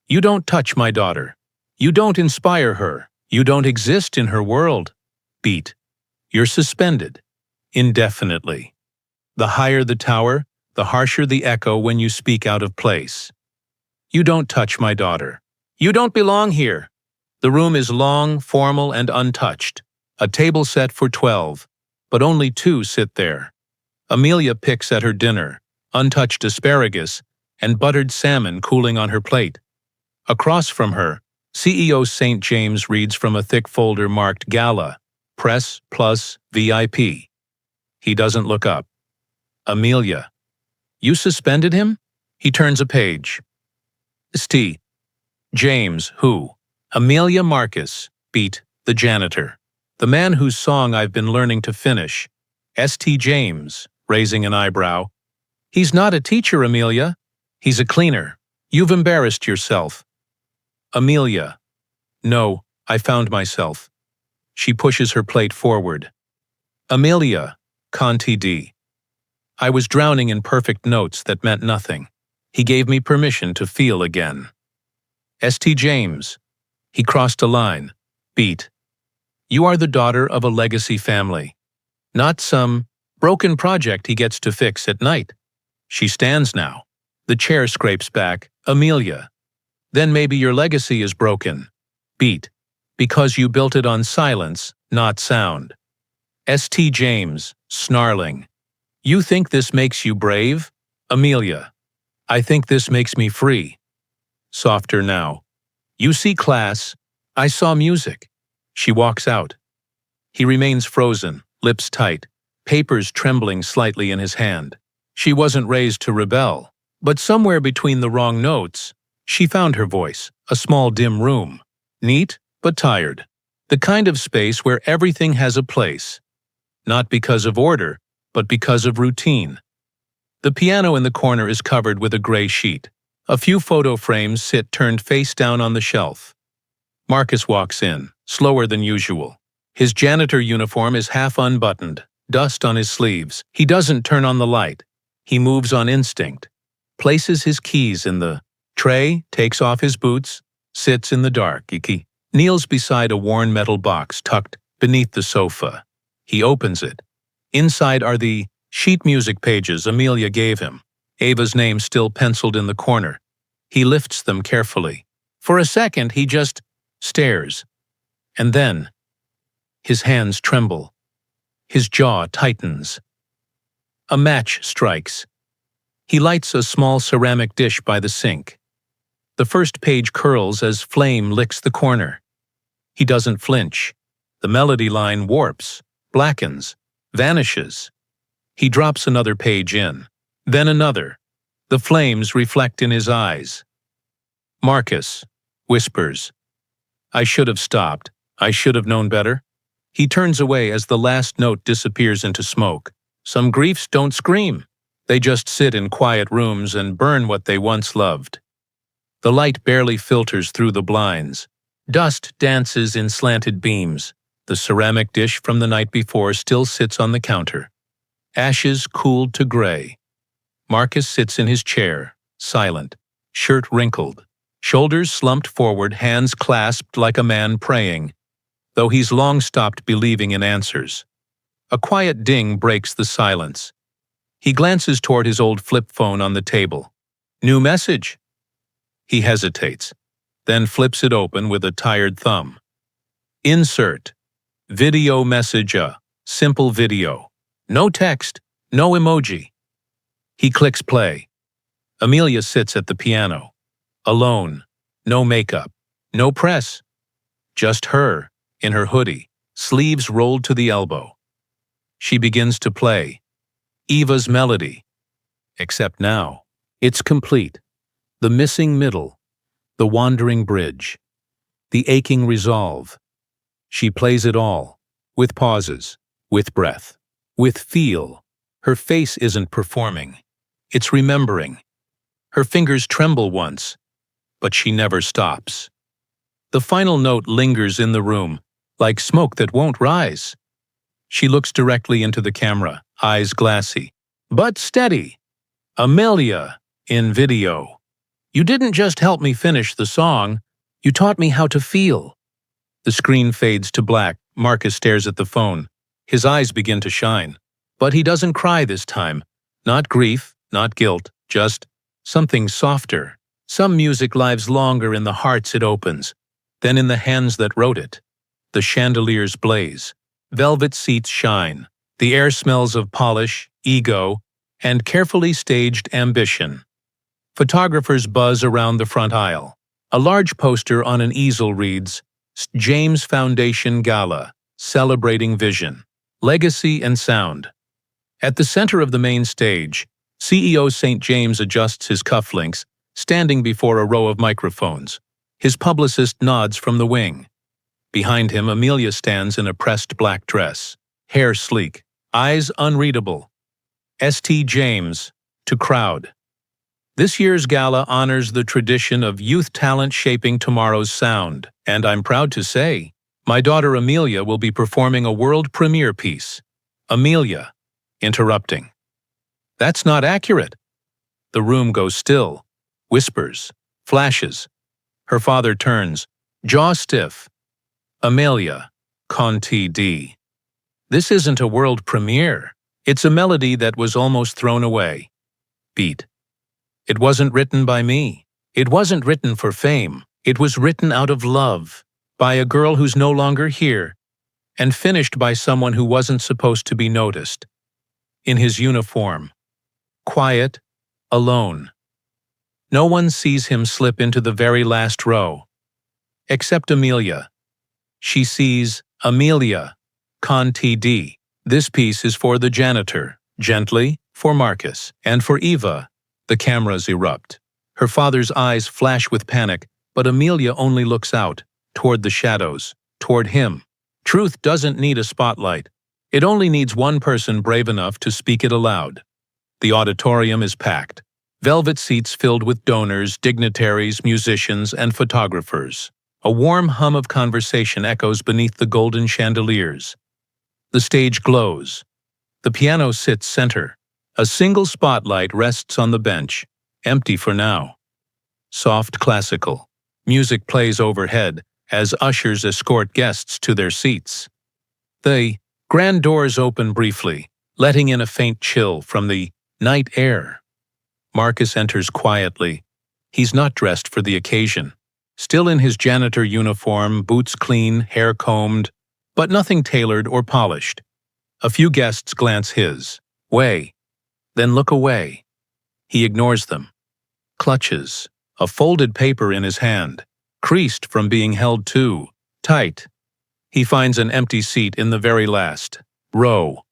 You don't touch my daughter. You don't inspire her. You don't exist in her world. Beat. You're suspended. Indefinitely. The higher the tower, the harsher the echo when you speak out of place. You don't touch my daughter. You don't belong here. The room is long, formal, and untouched. A table set for 12, but only 2 sit there. Amelia picks at her dinner, untouched asparagus, and buttered salmon cooling on her plate. Across from her, CEO St. James reads from a thick folder marked Gala, Press Plus VIP. He doesn't look up. Amelia. You suspended him? He turns a page. St. James, who? Amelia Marcus, beat, the janitor. The man whose song I've been learning to finish. St. James, raising an eyebrow. He's not a teacher, Amelia. He's a cleaner. You've embarrassed yourself. Amelia. No, I found myself. She pushes her plate forward. Amelia, Conti D. I was drowning in perfect notes that meant nothing. He gave me permission to feel again. St. James. He crossed a line. Beat. You are the daughter of a legacy family. Not some broken project he gets to fix at night. She stands now. The chair scrapes back. Amelia. Then maybe your legacy is broken. Beat. Because you built it on silence, not sound. St. James, snarling. You think this makes you brave? Amelia. I think this makes me free. Softer now. You see class. I saw music. She walks out. He remains frozen, lips tight, papers trembling slightly in his hand. She wasn't raised to rebel, but somewhere between the wrong notes, she found her voice, a small dim room. Neat, but tired. The kind of space where everything has a place. Not because of order, but because of routine. The piano in the corner is covered with a gray sheet. A few photo frames sit turned face down on the shelf. Marcus walks in, slower than usual. His janitor uniform is half unbuttoned, dust on his sleeves. He doesn't turn on the light. He moves on instinct. Places his keys in the tray, takes off his boots, sits in the dark. He kneels beside a worn metal box tucked beneath the sofa. He opens it. Inside are the sheet music pages Amelia gave him, Ava's name still penciled in the corner. He lifts them carefully. For a second, he just stares. And then, his hands tremble. His jaw tightens. A match strikes. He lights a small ceramic dish by the sink. The first page curls as flame licks the corner. He doesn't flinch. The melody line warps, blackens, vanishes. He drops another page in, then another. The flames reflect in his eyes. Marcus whispers, I should have stopped. I should have known better. He turns away as the last note disappears into smoke. Some griefs don't scream. They just sit in quiet rooms and burn what they once loved. The light barely filters through the blinds. Dust dances in slanted beams. The ceramic dish from the night before still sits on the counter. Ashes cooled to gray. Marcus sits in his chair, silent, shirt wrinkled, shoulders slumped forward, hands clasped like a man praying, though he's long stopped believing in answers. A quiet ding breaks the silence. He glances toward his old flip phone on the table. New message. He hesitates, then flips it open with a tired thumb. Insert. Video message. Simple video. No text, no emoji. He clicks play. Amelia sits at the piano. Alone. No makeup. No press. Just her, in her hoodie, sleeves rolled to the elbow. She begins to play. Eva's melody. Except now, it's complete. The missing middle. The wandering bridge. The aching resolve. She plays it all, with pauses, with breath, with feel. Her face isn't performing. It's remembering. Her fingers tremble once, but she never stops. The final note lingers in the room, like smoke that won't rise. She looks directly into the camera, eyes glassy, but steady. Amelia, in video. You didn't just help me finish the song, you taught me how to feel. The screen fades to black. Marcus stares at the phone. His eyes begin to shine. But he doesn't cry this time. Not grief, not guilt, just something softer. Some music lives longer in the hearts it opens than in the hands that wrote it. The chandeliers blaze. Velvet seats shine. The air smells of polish, ego, and carefully staged ambition. Photographers buzz around the front aisle. A large poster on an easel reads, James Foundation Gala, Celebrating Vision, Legacy and Sound. At the center of the main stage, CEO St. James adjusts his cufflinks, standing before a row of microphones. His publicist nods from the wing. Behind him, Amelia stands in a pressed black dress, hair sleek, eyes unreadable. St. James, to crowd. This year's gala honors the tradition of youth talent shaping tomorrow's sound, and I'm proud to say, my daughter Amelia will be performing a world premiere piece. Amelia, interrupting. That's not accurate. The room goes still, whispers, flashes. Her father turns, jaw stiff. Amelia, Conti D. This isn't a world premiere. It's a melody that was almost thrown away. Beat. It wasn't written by me. It wasn't written for fame. It was written out of love, by a girl who's no longer here, and finished by someone who wasn't supposed to be noticed. In his uniform. Quiet, alone. No one sees him slip into the very last row. Except Amelia. She sees Amelia, Conti D. This piece is for the janitor, gently, for Marcus, and for Eva. The cameras erupt. Her father's eyes flash with panic, but Amelia only looks out, toward the shadows, toward him. Truth doesn't need a spotlight. It only needs one person brave enough to speak it aloud. The auditorium is packed. Velvet seats filled with donors, dignitaries, musicians, and photographers. A warm hum of conversation echoes beneath the golden chandeliers. The stage glows. The piano sits center. A single spotlight rests on the bench, empty for now. Soft classical. Music plays overhead as ushers escort guests to their seats. The grand doors open briefly, letting in a faint chill from the night air. Marcus enters quietly. He's not dressed for the occasion. Still in his janitor uniform, boots clean, hair combed, but nothing tailored or polished. A few guests glance his way, then look away. He ignores them. Clutches, a folded paper in his hand, creased from being held too tight. He finds an empty seat in the very last row,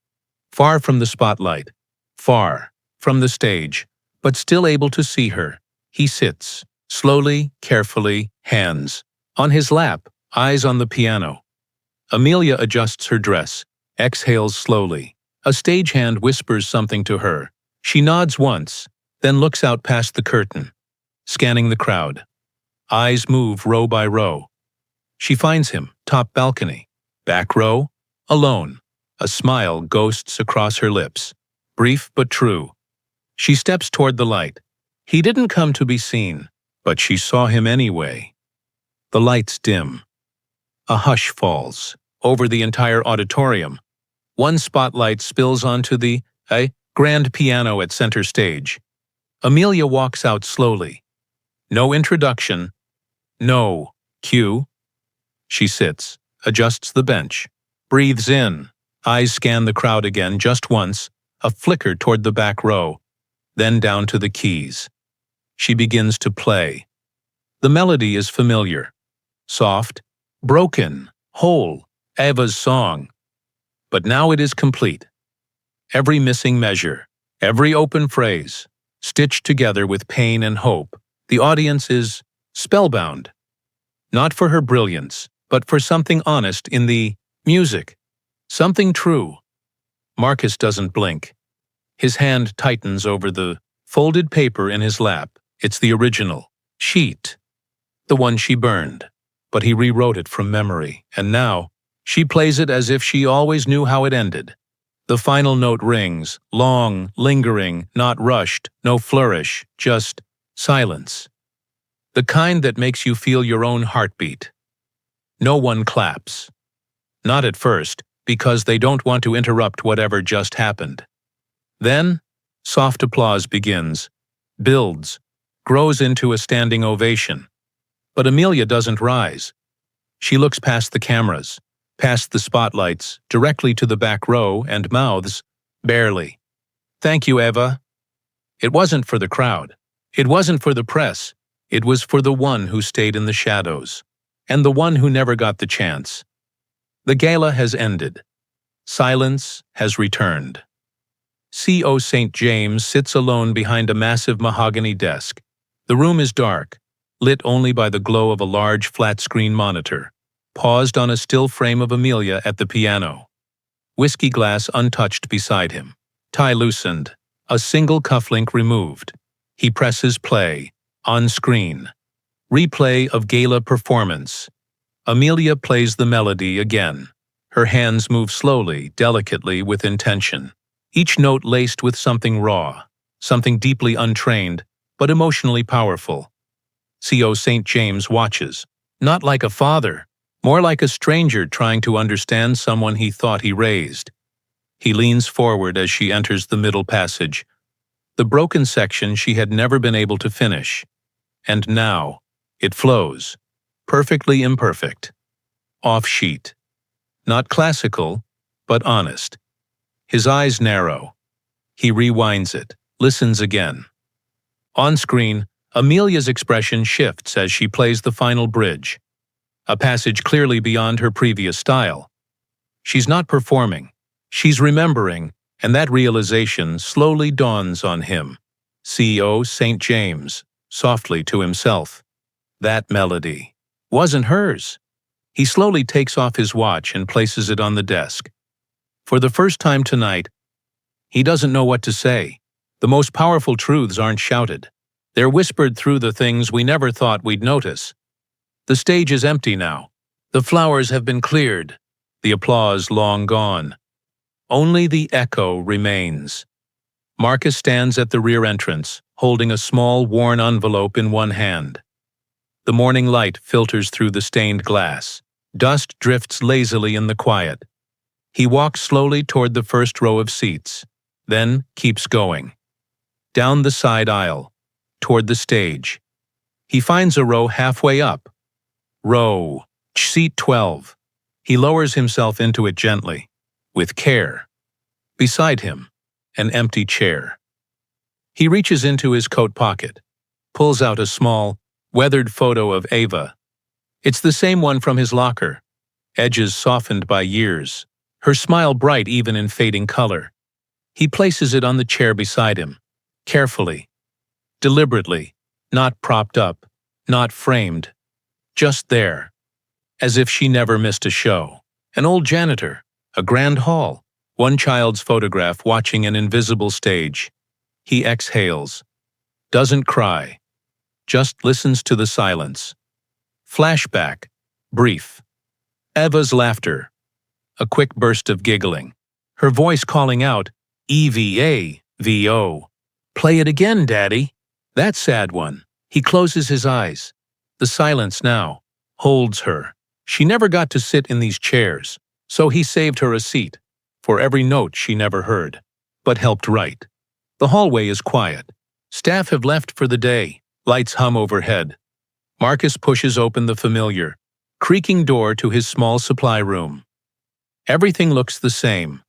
far from the spotlight, far from the stage, but still able to see her. He sits, slowly, carefully, hands on his lap, eyes on the piano. Amelia adjusts her dress, exhales slowly. A stagehand whispers something to her. She nods once, then looks out past the curtain, scanning the crowd. Eyes move row by row. She finds him, top balcony. Back row, alone. A smile ghosts across her lips. Brief but true. She steps toward the light. He didn't come to be seen, but she saw him anyway. The lights dim. A hush falls over the entire auditorium. One spotlight spills onto the grand piano at center stage. Amelia walks out slowly. No introduction. No cue. She sits, adjusts the bench, breathes in. Eyes scan the crowd again just once, a flicker toward the back row, then down to the keys. She begins to play. The melody is familiar. Soft, broken, whole, Eva's song. But now it is complete. Every missing measure, every open phrase, stitched together with pain and hope. The audience is spellbound. Not for her brilliance, but for something honest in the music. Something true. Marcus doesn't blink. His hand tightens over the folded paper in his lap. It's the original sheet, the one she burned. But he rewrote it from memory, and now she plays it as if she always knew how it ended. The final note rings, long, lingering, not rushed, no flourish, just silence. The kind that makes you feel your own heartbeat. No one claps. Not at first, because they don't want to interrupt whatever just happened. Then, soft applause begins, builds, grows into a standing ovation. But Amelia doesn't rise. She looks past the cameras, past the spotlights, directly to the back row and mouths, barely. Thank you, Eva. It wasn't for the crowd. It wasn't for the press. It was for the one who stayed in the shadows, and the one who never got the chance. The gala has ended. Silence has returned. C.O. St. James sits alone behind a massive mahogany desk. The room is dark, lit only by the glow of a large flat-screen monitor, paused on a still frame of Amelia at the piano. Whiskey glass untouched beside him, tie loosened, a single cufflink removed. He presses play, on screen. Replay of gala performance. Amelia plays the melody again. Her hands move slowly, delicately, with intention. Each note laced with something raw, something deeply untrained, but emotionally powerful. C.O. St. James watches, not like a father, more like a stranger trying to understand someone he thought he raised. He leans forward as she enters the middle passage, the broken section she had never been able to finish. And now, it flows, perfectly imperfect. Off-sheet. Not classical, but honest. His eyes narrow. He rewinds it, listens again. On screen, Amelia's expression shifts as she plays the final bridge, a passage clearly beyond her previous style. She's not performing, she's remembering, and that realization slowly dawns on him. C.O. St. James, softly to himself. That melody wasn't hers. He slowly takes off his watch and places it on the desk. For the first time tonight, he doesn't know what to say. The most powerful truths aren't shouted. They're whispered through the things we never thought we'd notice. The stage is empty now. The flowers have been cleared. The applause long gone. Only the echo remains. Marcus stands at the rear entrance, holding a small, worn envelope in one hand. The morning light filters through the stained glass. Dust drifts lazily in the quiet. He walks slowly toward the first row of seats, then keeps going. Down the side aisle, toward the stage. He finds a row halfway up. Row, seat 12. He lowers himself into it gently, with care. Beside him, an empty chair. He reaches into his coat pocket, pulls out a small, weathered photo of Ava. It's the same one from his locker, edges softened by years, her smile bright even in fading color. He places it on the chair beside him, carefully, deliberately, not propped up, not framed, just there, as if she never missed a show. An old janitor, a grand hall, one child's photograph watching an invisible stage. He exhales, doesn't cry, just listens to the silence. Flashback, brief. Eva's laughter, a quick burst of giggling. Her voice calling out, EVA, VO. Play it again, Daddy. That sad one. He closes his eyes. The silence now holds her. She never got to sit in these chairs, so he saved her a seat for every note she never heard, but helped write. The hallway is quiet. Staff have left for the day. Lights hum overhead. Marcus pushes open the familiar, creaking door to his small supply room. Everything looks the same.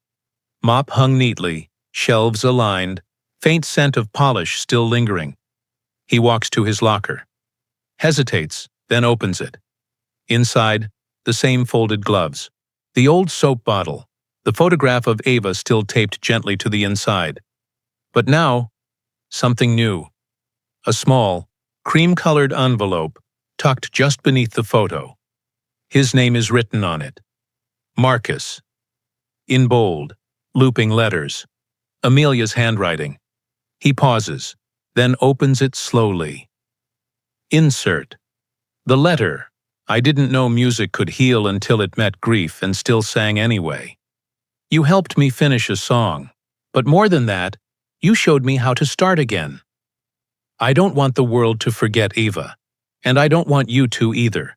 Mop hung neatly, shelves aligned, faint scent of polish still lingering. He walks to his locker, hesitates, then opens it. Inside, the same folded gloves, the old soap bottle, the photograph of Ava still taped gently to the inside. But now, something new. A small, cream-colored envelope tucked just beneath the photo. His name is written on it. Marcus. In bold, looping letters. Amelia's handwriting. He pauses, then opens it slowly. Insert. The letter. I didn't know music could heal until it met grief and still sang anyway. You helped me finish a song. But more than that, you showed me how to start again. I don't want the world to forget Eva. And I don't want you to either.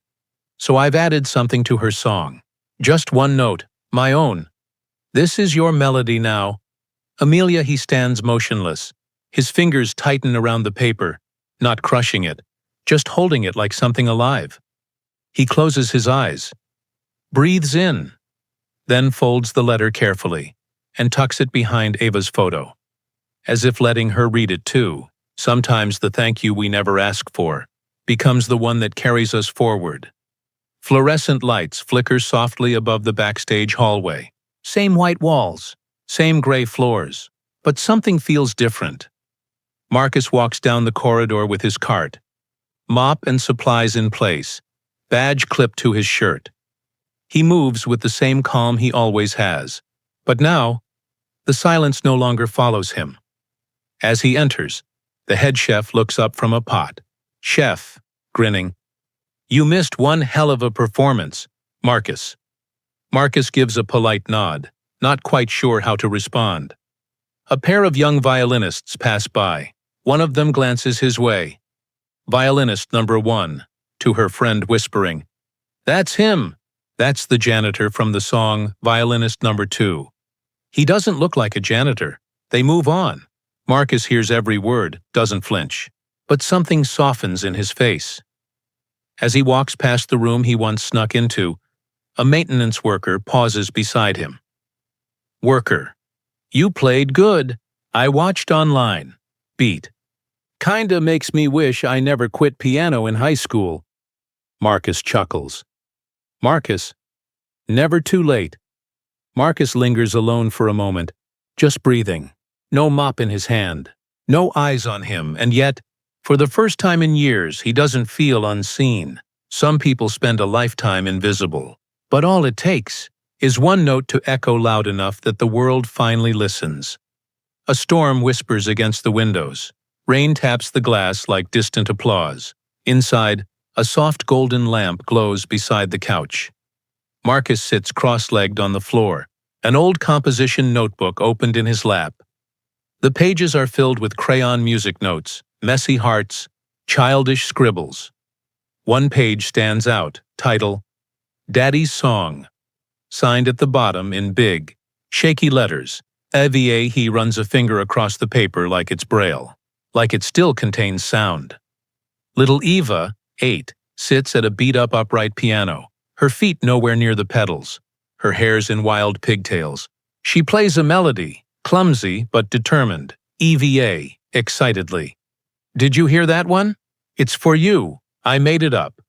So I've added something to her song. Just one note, my own. This is your melody now. Amelia, he stands motionless. His fingers tighten around the paper, not crushing it, just holding it like something alive. He closes his eyes, breathes in, then folds the letter carefully and tucks it behind Ava's photo, as if letting her read it too. Sometimes the thank you we never ask for becomes the one that carries us forward. Fluorescent lights flicker softly above the backstage hallway. Same white walls, same gray floors, but something feels different. Marcus walks down the corridor with his cart, mop and supplies in place, badge clipped to his shirt. He moves with the same calm he always has, but now, the silence no longer follows him. As he enters, the head chef looks up from a pot. Chef, grinning. You missed one hell of a performance, Marcus. Marcus gives a polite nod, not quite sure how to respond. A pair of young violinists pass by. One of them glances his way. Violinist number 1, to her friend whispering, That's him. That's the janitor from the song Violinist number 2. He doesn't look like a janitor. They move on. Marcus hears every word, doesn't flinch, but something softens in his face. As he walks past the room he once snuck into, a maintenance worker pauses beside him. Worker. You played good. I watched online. Beat. Kinda makes me wish I never quit piano in high school. Marcus chuckles. Marcus. Never too late. Marcus lingers alone for a moment, just breathing. No mop in his hand. No eyes on him, and yet, for the first time in years, he doesn't feel unseen. Some people spend a lifetime invisible, but all it takes is one note to echo loud enough that the world finally listens. A storm whispers against the windows. Rain taps the glass like distant applause. Inside, a soft golden lamp glows beside the couch. Marcus sits cross-legged on the floor, an old composition notebook opened in his lap. The pages are filled with crayon music notes, messy hearts, childish scribbles. One page stands out, title, Daddy's Song. Signed at the bottom in big, shaky letters. EVA. He runs a finger across the paper like it's braille, like it still contains sound. Little Eva, 8, sits at a beat-up upright piano, her feet nowhere near the pedals, her hair's in wild pigtails. She plays a melody, clumsy but determined. EVA, excitedly. Did you hear that one? It's for you. I made it up.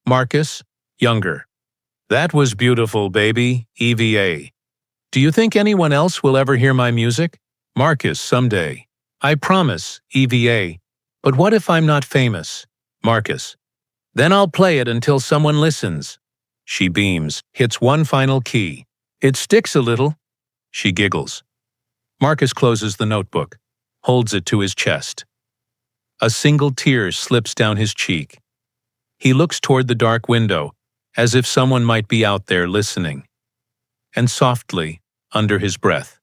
Marcus, younger. That was beautiful, baby. EVA. Do you think anyone else will ever hear my music? Marcus, someday. I promise. EVA. But what if I'm not famous? Marcus. Then I'll play it until someone listens. She beams, hits one final key. It sticks a little. She giggles. Marcus closes the notebook, holds it to his chest. A single tear slips down his cheek. He looks toward the dark window, as if someone might be out there listening. And softly, under his breath,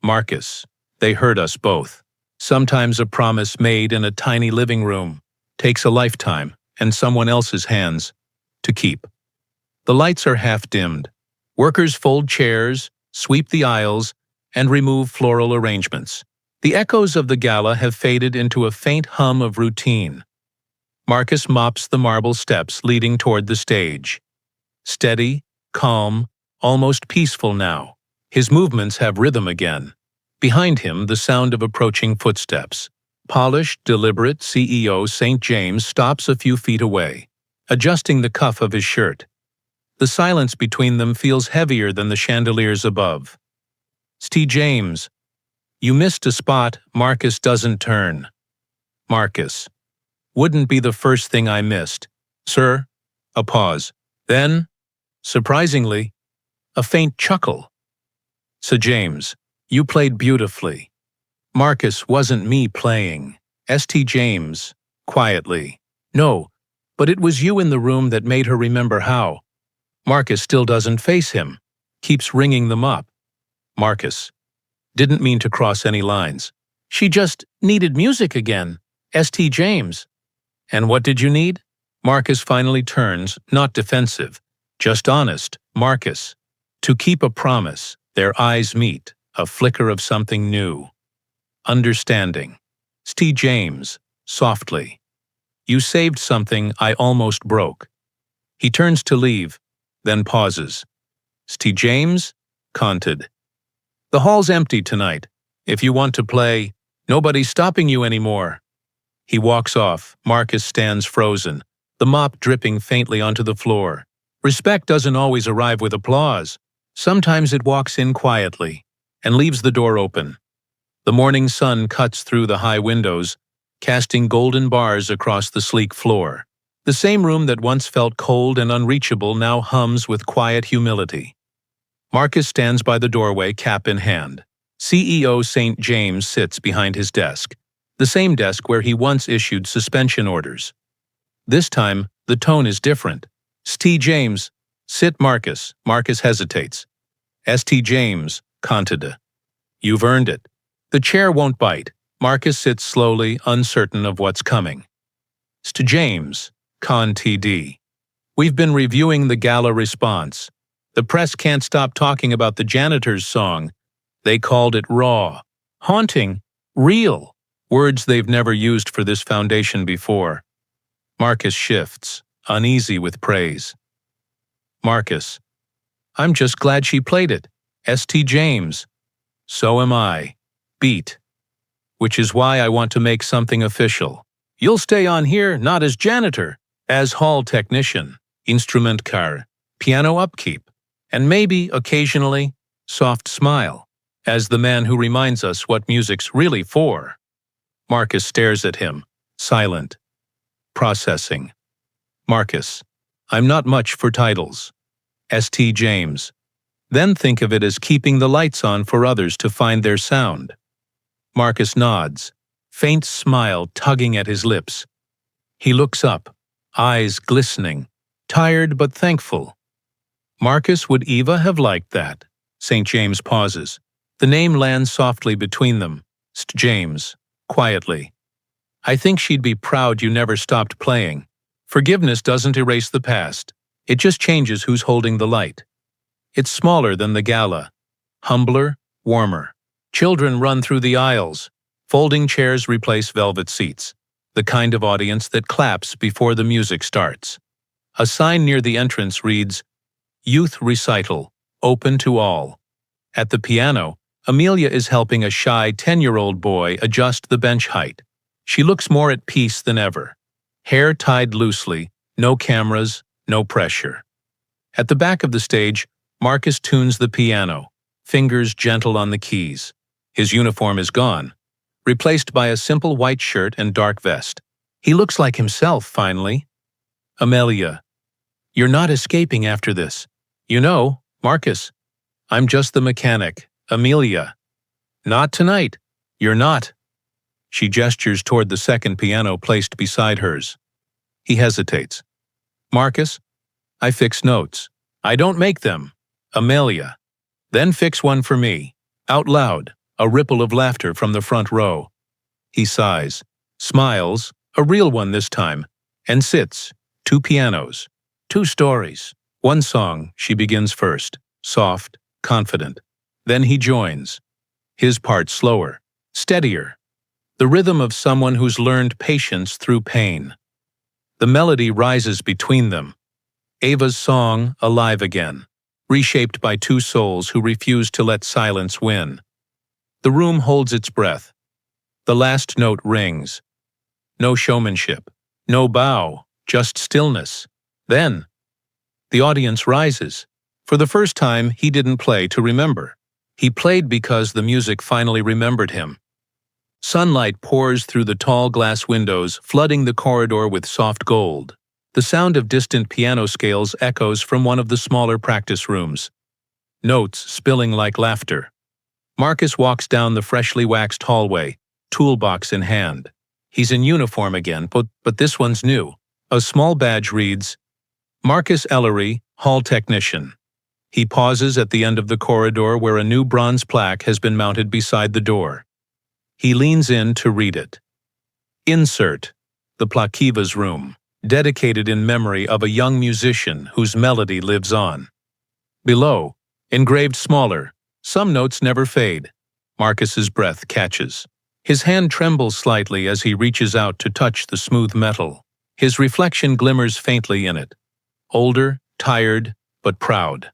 Marcus, they hurt us both. Sometimes a promise made in a tiny living room takes a lifetime and someone else's hands to keep. The lights are half dimmed. Workers fold chairs, sweep the aisles, and remove floral arrangements. The echoes of the gala have faded into a faint hum of routine. Marcus mops the marble steps leading toward the stage. Steady, calm, almost peaceful now. His movements have rhythm again. Behind him, the sound of approaching footsteps. Polished, deliberate CEO St. James stops a few feet away, adjusting the cuff of his shirt. The silence between them feels heavier than the chandeliers above. St. James. You missed a spot. Marcus doesn't turn. Marcus. Wouldn't be the first thing I missed. Sir? A pause. Then, surprisingly, a faint chuckle. Sir James. You played beautifully. Marcus, wasn't me playing. St. James, quietly. No, but it was you in the room that made her remember how. Marcus still doesn't face him. Keeps ringing them up. Marcus. Didn't mean to cross any lines. She just needed music again. St. James. And what did you need? Marcus finally turns, not defensive. Just honest. Marcus. To keep a promise, their eyes meet, a flicker of something new. Understanding. St. James, softly. You saved something I almost broke. He turns to leave, then pauses. St. James, conted. The hall's empty tonight. If you want to play, nobody's stopping you anymore. He walks off. Marcus stands frozen, the mop dripping faintly onto the floor. Respect doesn't always arrive with applause. Sometimes it walks in quietly and leaves the door open. The morning sun cuts through the high windows, casting golden bars across the sleek floor. The same room that once felt cold and unreachable now hums with quiet humility. Marcus stands by the doorway, cap in hand. CEO St. James sits behind his desk, the same desk where he once issued suspension orders. This time, the tone is different. St. James, sit. Marcus. Marcus hesitates. St. James, conted. You've earned it. The chair won't bite. Marcus sits slowly, uncertain of what's coming. St. James, con TD. We've been reviewing the gala response. The press can't stop talking about the Janitor's song. They called it raw, haunting, real, words they've never used for this foundation before. Marcus shifts, uneasy with praise. Marcus. I'm just glad she played it. St. James. So am I. Beat. Which is why I want to make something official. You'll stay on here not as janitor, as hall technician, instrument car, piano upkeep, and maybe, occasionally, soft smile, as the man who reminds us what music's really for. Marcus stares at him, silent. Processing. Marcus. I'm not much for titles. St. James. Then think of it as keeping the lights on for others to find their sound. Marcus nods, faint smile tugging at his lips. He looks up, eyes glistening, tired but thankful. Marcus, would Eva have liked that? St. James pauses. The name lands softly between them. St. James, quietly. I think she'd be proud you never stopped playing. Forgiveness doesn't erase the past. It just changes who's holding the light. It's smaller than the gala. Humbler, warmer. Children run through the aisles. Folding chairs replace velvet seats. The kind of audience that claps before the music starts. A sign near the entrance reads, Youth Recital, open to all. At the piano, Amelia is helping a shy 10-year-old boy adjust the bench height. She looks more at peace than ever. Hair tied loosely, no cameras, no pressure. At the back of the stage, Marcus tunes the piano, fingers gentle on the keys. His uniform is gone, replaced by a simple white shirt and dark vest. He looks like himself, finally. Amelia. You're not escaping after this. You know, Marcus. I'm just the mechanic. Amelia. Not tonight. You're not. She gestures toward the second piano placed beside hers. He hesitates. Marcus. I fix notes. I don't make them. Amelia. Then fix one for me. Out loud. A ripple of laughter from the front row. He sighs, smiles, a real one this time, and sits. 2 pianos, 2 stories. 1 song, she begins first, soft, confident. Then he joins. His part slower, steadier. The rhythm of someone who's learned patience through pain. The melody rises between them. Ava's song, alive again, reshaped by 2 souls who refuse to let silence win. The room holds its breath. The last note rings. No showmanship, no bow, just stillness. Then, the audience rises. For the first time, he didn't play to remember. He played because the music finally remembered him. Sunlight pours through the tall glass windows, flooding the corridor with soft gold. The sound of distant piano scales echoes from one of the smaller practice rooms. Notes spilling like laughter. Marcus walks down the freshly waxed hallway, toolbox in hand. He's in uniform again, but this one's new. A small badge reads, Marcus Ellery, Hall Technician. He pauses at the end of the corridor where a new bronze plaque has been mounted beside the door. He leans in to read it. Insert, the Plakiva's room, dedicated in memory of a young musician whose melody lives on. Below, engraved smaller, some notes never fade. Marcus's breath catches. His hand trembles slightly as he reaches out to touch the smooth metal. His reflection glimmers faintly in it. Older, tired, but proud.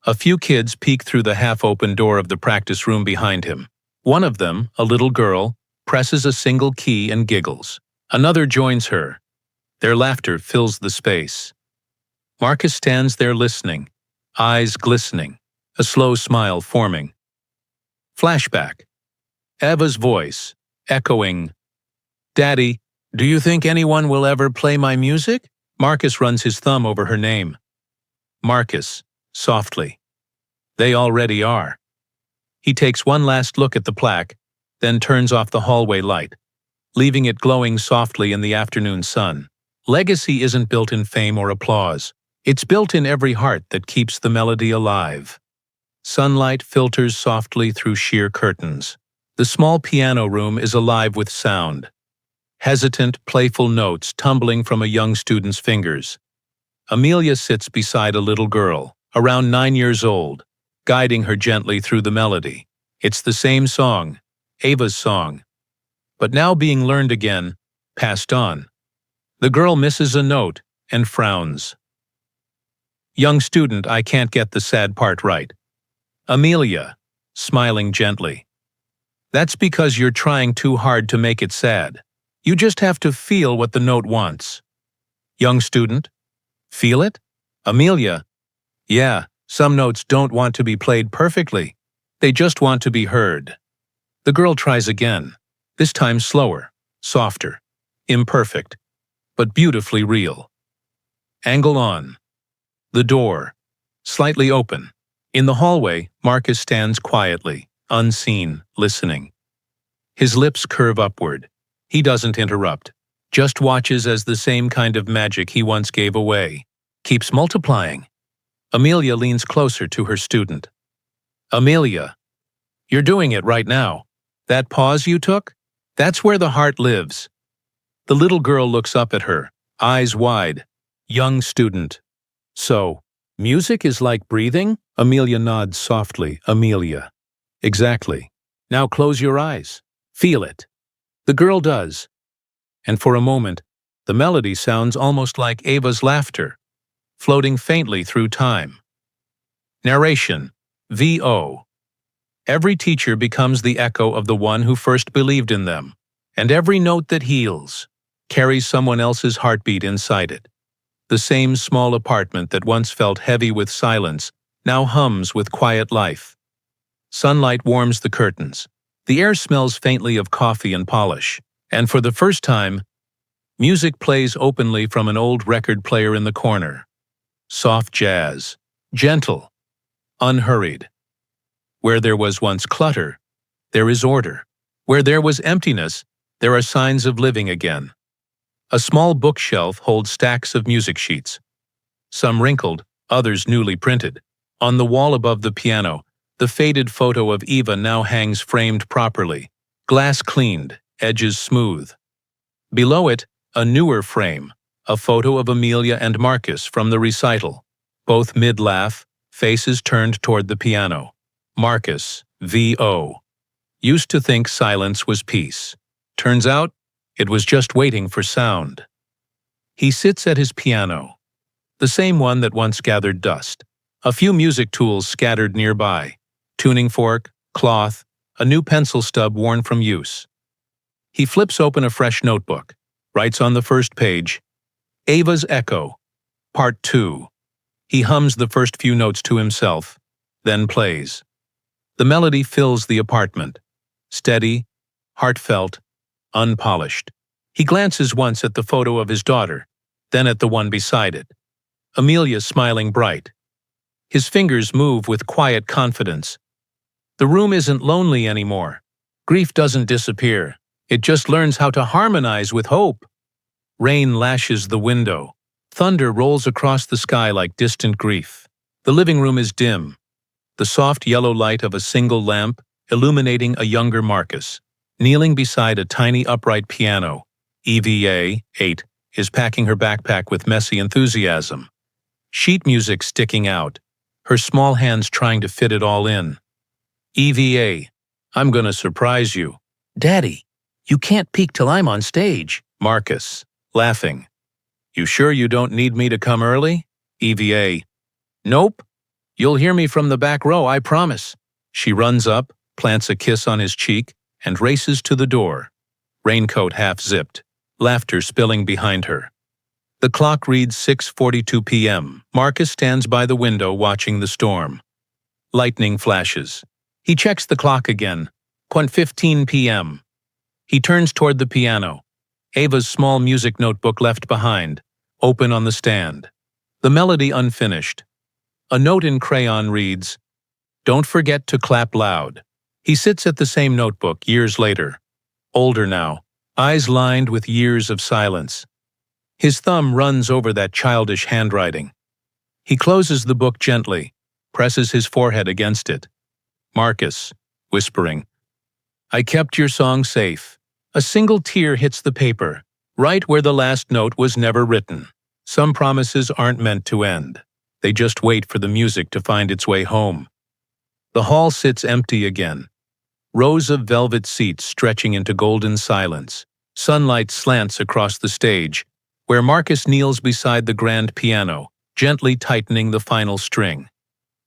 A few kids peek through the half-open door of the practice room behind him. One of them, a little girl, presses a single key and giggles. Another joins her. Their laughter fills the space. Marcus stands there listening, eyes glistening, a slow smile forming. Flashback. Eva's voice, echoing, Daddy, do you think anyone will ever play my music? Marcus runs his thumb over her name. Marcus, softly. They already are. He takes one last look at the plaque, then turns off the hallway light, leaving it glowing softly in the afternoon sun. Legacy isn't built in fame or applause. It's built in every heart that keeps the melody alive. Sunlight filters softly through sheer curtains. The small piano room is alive with sound. Hesitant, playful notes tumbling from a young student's fingers. Amelia sits beside a little girl, around 9 years old, guiding her gently through the melody. It's the same song, Ava's song, but now being learned again, passed on. The girl misses a note and frowns. Young student, I can't get the sad part right. Amelia, smiling gently. That's because you're trying too hard to make it sad. You just have to feel what the note wants. Young student, feel it? Amelia, yeah, some notes don't want to be played perfectly. They just want to be heard. The girl tries again, this time slower, softer, imperfect, but beautifully real. Angle on. The door, slightly open. In the hallway, Marcus stands quietly, unseen, listening. His lips curve upward. He doesn't interrupt, just watches as the same kind of magic he once gave away keeps multiplying. Amelia leans closer to her student. Amelia, you're doing it right now. That pause you took? That's where the heart lives. The little girl looks up at her, eyes wide. Young student. So, music is like breathing? Amelia nods softly. Amelia. Exactly. Now close your eyes. Feel it. The girl does. And for a moment, the melody sounds almost like Ava's laughter, floating faintly through time. Narration. VO. Every teacher becomes the echo of the one who first believed in them, and every note that heals carries someone else's heartbeat inside it. The same small apartment that once felt heavy with silence now hums with quiet life. Sunlight warms the curtains. The air smells faintly of coffee and polish, and for the first time, music plays openly from an old record player in the corner. Soft jazz, gentle, unhurried. Where there was once clutter, there is order. Where there was emptiness, there are signs of living again. A small bookshelf holds stacks of music sheets, some wrinkled, others newly printed. On the wall above the piano, the faded photo of Eva now hangs framed properly, glass cleaned, edges smooth. Below it, a newer frame, a photo of Amelia and Marcus from the recital, both mid-laugh, faces turned toward the piano. Marcus, VO. Used to think silence was peace. Turns out, it was just waiting for sound. He sits at his piano, the same one that once gathered dust. A few music tools scattered nearby, tuning fork, cloth, a new pencil stub worn from use. He flips open a fresh notebook, writes on the first page, Ava's Echo, Part 2. He hums the first few notes to himself, then plays. The melody fills the apartment, steady, heartfelt, unpolished. He glances once at the photo of his daughter, then at the one beside it. Amelia smiling bright. His fingers move with quiet confidence. The room isn't lonely anymore. Grief doesn't disappear. It just learns how to harmonize with hope. Rain lashes the window. Thunder rolls across the sky like distant grief. The living room is dim, the soft yellow light of a single lamp illuminating a younger Marcus. Kneeling beside a tiny upright piano, EVA, 8, is packing her backpack with messy enthusiasm. Sheet music sticking out, her small hands trying to fit it all in. EVA, I'm gonna surprise you. Daddy, you can't peek till I'm on stage. Marcus, laughing. You sure you don't need me to come early? EVA, nope. You'll hear me from the back row, I promise. She runs up, plants a kiss on his cheek, and races to the door. Raincoat half-zipped, laughter spilling behind her. The clock reads 6:42 p.m. Marcus stands by the window watching the storm. Lightning flashes. He checks the clock again. 1:15 p.m. He turns toward the piano. Ava's small music notebook left behind, open on the stand. The melody unfinished. A note in crayon reads, "Don't forget to clap loud." He sits at the same notebook years later. Older now, eyes lined with years of silence. His thumb runs over that childish handwriting. He closes the book gently, presses his forehead against it. Marcus, whispering, "I kept your song safe." A single tear hits the paper, right where the last note was never written. Some promises aren't meant to end. They just wait for the music to find its way home. The hall sits empty again. Rows of velvet seats stretching into golden silence. Sunlight slants across the stage, where Marcus kneels beside the grand piano, gently tightening the final string.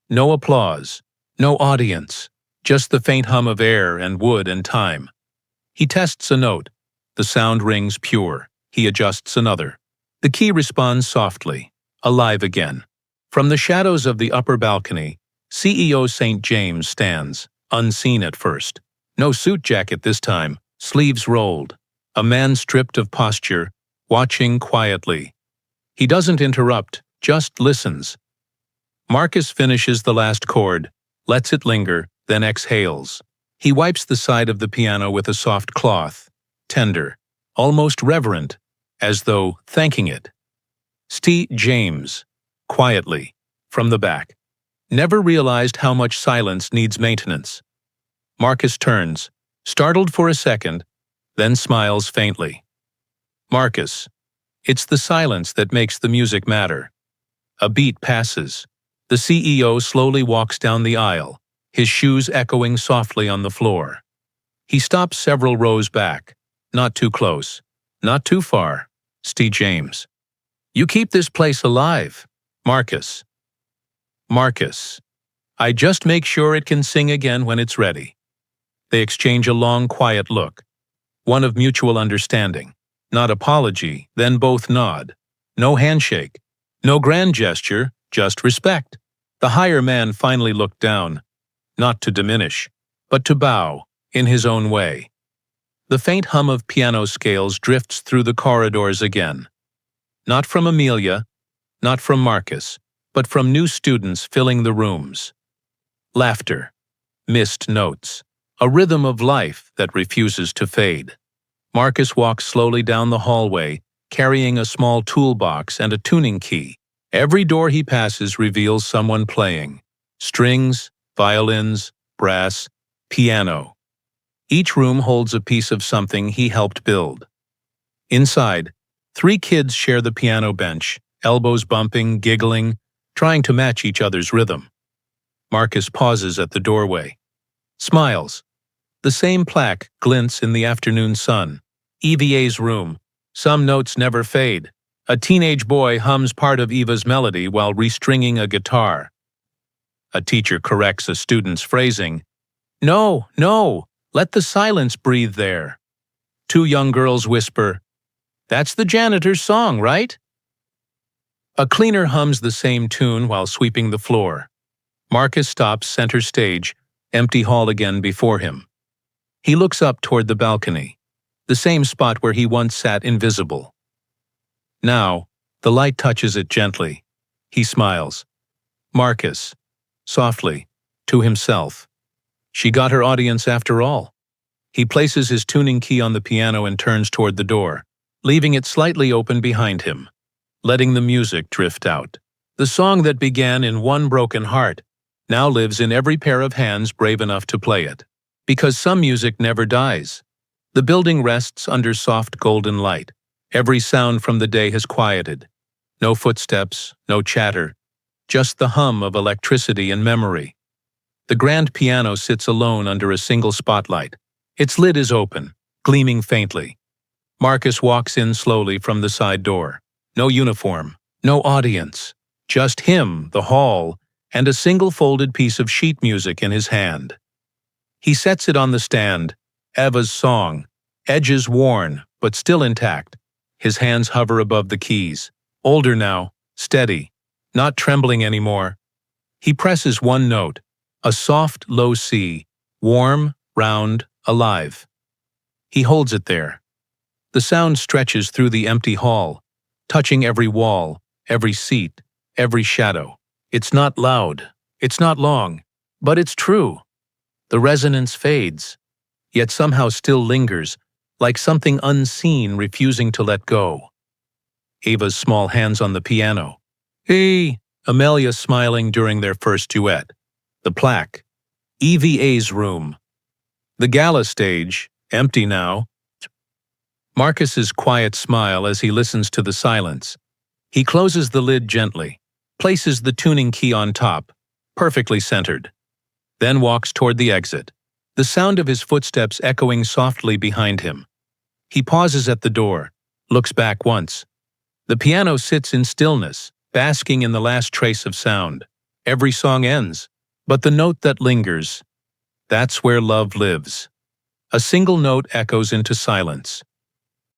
No applause, no audience, just the faint hum of air and wood and time. He tests a note. The sound rings pure. He adjusts another. The key responds softly, alive again. From the shadows of the upper balcony, CEO St. James stands, unseen at first. No suit jacket this time, sleeves rolled. A man stripped of posture, watching quietly. He doesn't interrupt, just listens. Marcus finishes the last chord, lets it linger, then exhales. He wipes the side of the piano with a soft cloth, tender, almost reverent, as though thanking it. St. James, quietly, from the back. Never realized how much silence needs maintenance. Marcus turns, startled for a second, then smiles faintly. Marcus, it's the silence that makes the music matter. A beat passes. The CEO slowly walks down the aisle, his shoes echoing softly on the floor. He stops several rows back, not too close, not too far. St. James. You keep this place alive. Marcus. Marcus. I just make sure it can sing again when it's ready. They exchange a long, quiet look, one of mutual understanding. Not apology, then both nod. No handshake, no grand gesture, just respect. The higher man finally looked down, not to diminish, but to bow, in his own way. The faint hum of piano scales drifts through the corridors again. Not from Amelia, not from Marcus, but from new students filling the rooms. Laughter, missed notes, a rhythm of life that refuses to fade. Marcus walks slowly down the hallway, carrying a small toolbox and a tuning key. Every door he passes reveals someone playing. Strings, violins, brass, piano. Each room holds a piece of something he helped build. Inside, 3 kids share the piano bench, elbows bumping, giggling, trying to match each other's rhythm. Marcus pauses at the doorway. Smiles. The same plaque glints in the afternoon sun. EVA's room. Some notes never fade. A teenage boy hums part of Eva's melody while restringing a guitar. A teacher corrects a student's phrasing. No, no, let the silence breathe there. 2 young girls whisper, That's the janitor's song, right? A cleaner hums the same tune while sweeping the floor. Marcus stops center stage, empty hall again before him. He looks up toward the balcony, the same spot where he once sat invisible. Now, the light touches it gently. He smiles. Marcus, softly, to himself. She got her audience after all. He places his tuning key on the piano and turns toward the door, leaving it slightly open behind him, letting the music drift out. The song that began in one broken heart now lives in every pair of hands brave enough to play it. Because some music never dies. The building rests under soft golden light. Every sound from the day has quieted. No footsteps, no chatter, just the hum of electricity and memory. The grand piano sits alone under a single spotlight. Its lid is open, gleaming faintly. Marcus walks in slowly from the side door. No uniform, no audience, just him, the hall, and a single folded piece of sheet music in his hand. He sets it on the stand, Eva's song, edges worn, but still intact. His hands hover above the keys, older now, steady, not trembling anymore. He presses one note, a soft, low C, warm, round, alive. He holds it there. The sound stretches through the empty hall, touching every wall, every seat, every shadow. It's not loud, it's not long, but it's true. The resonance fades, yet somehow still lingers, like something unseen refusing to let go. Ava's small hands on the piano. Hey, Amelia smiling during their first duet. The plaque. EVA's room. The gala stage, empty now. Marcus's quiet smile as he listens to the silence. He closes the lid gently, places the tuning key on top, perfectly centered, then walks toward the exit, the sound of his footsteps echoing softly behind him. He pauses at the door, looks back once. The piano sits in stillness, basking in the last trace of sound. Every song ends, but the note that lingers, that's where love lives. A single note echoes into silence.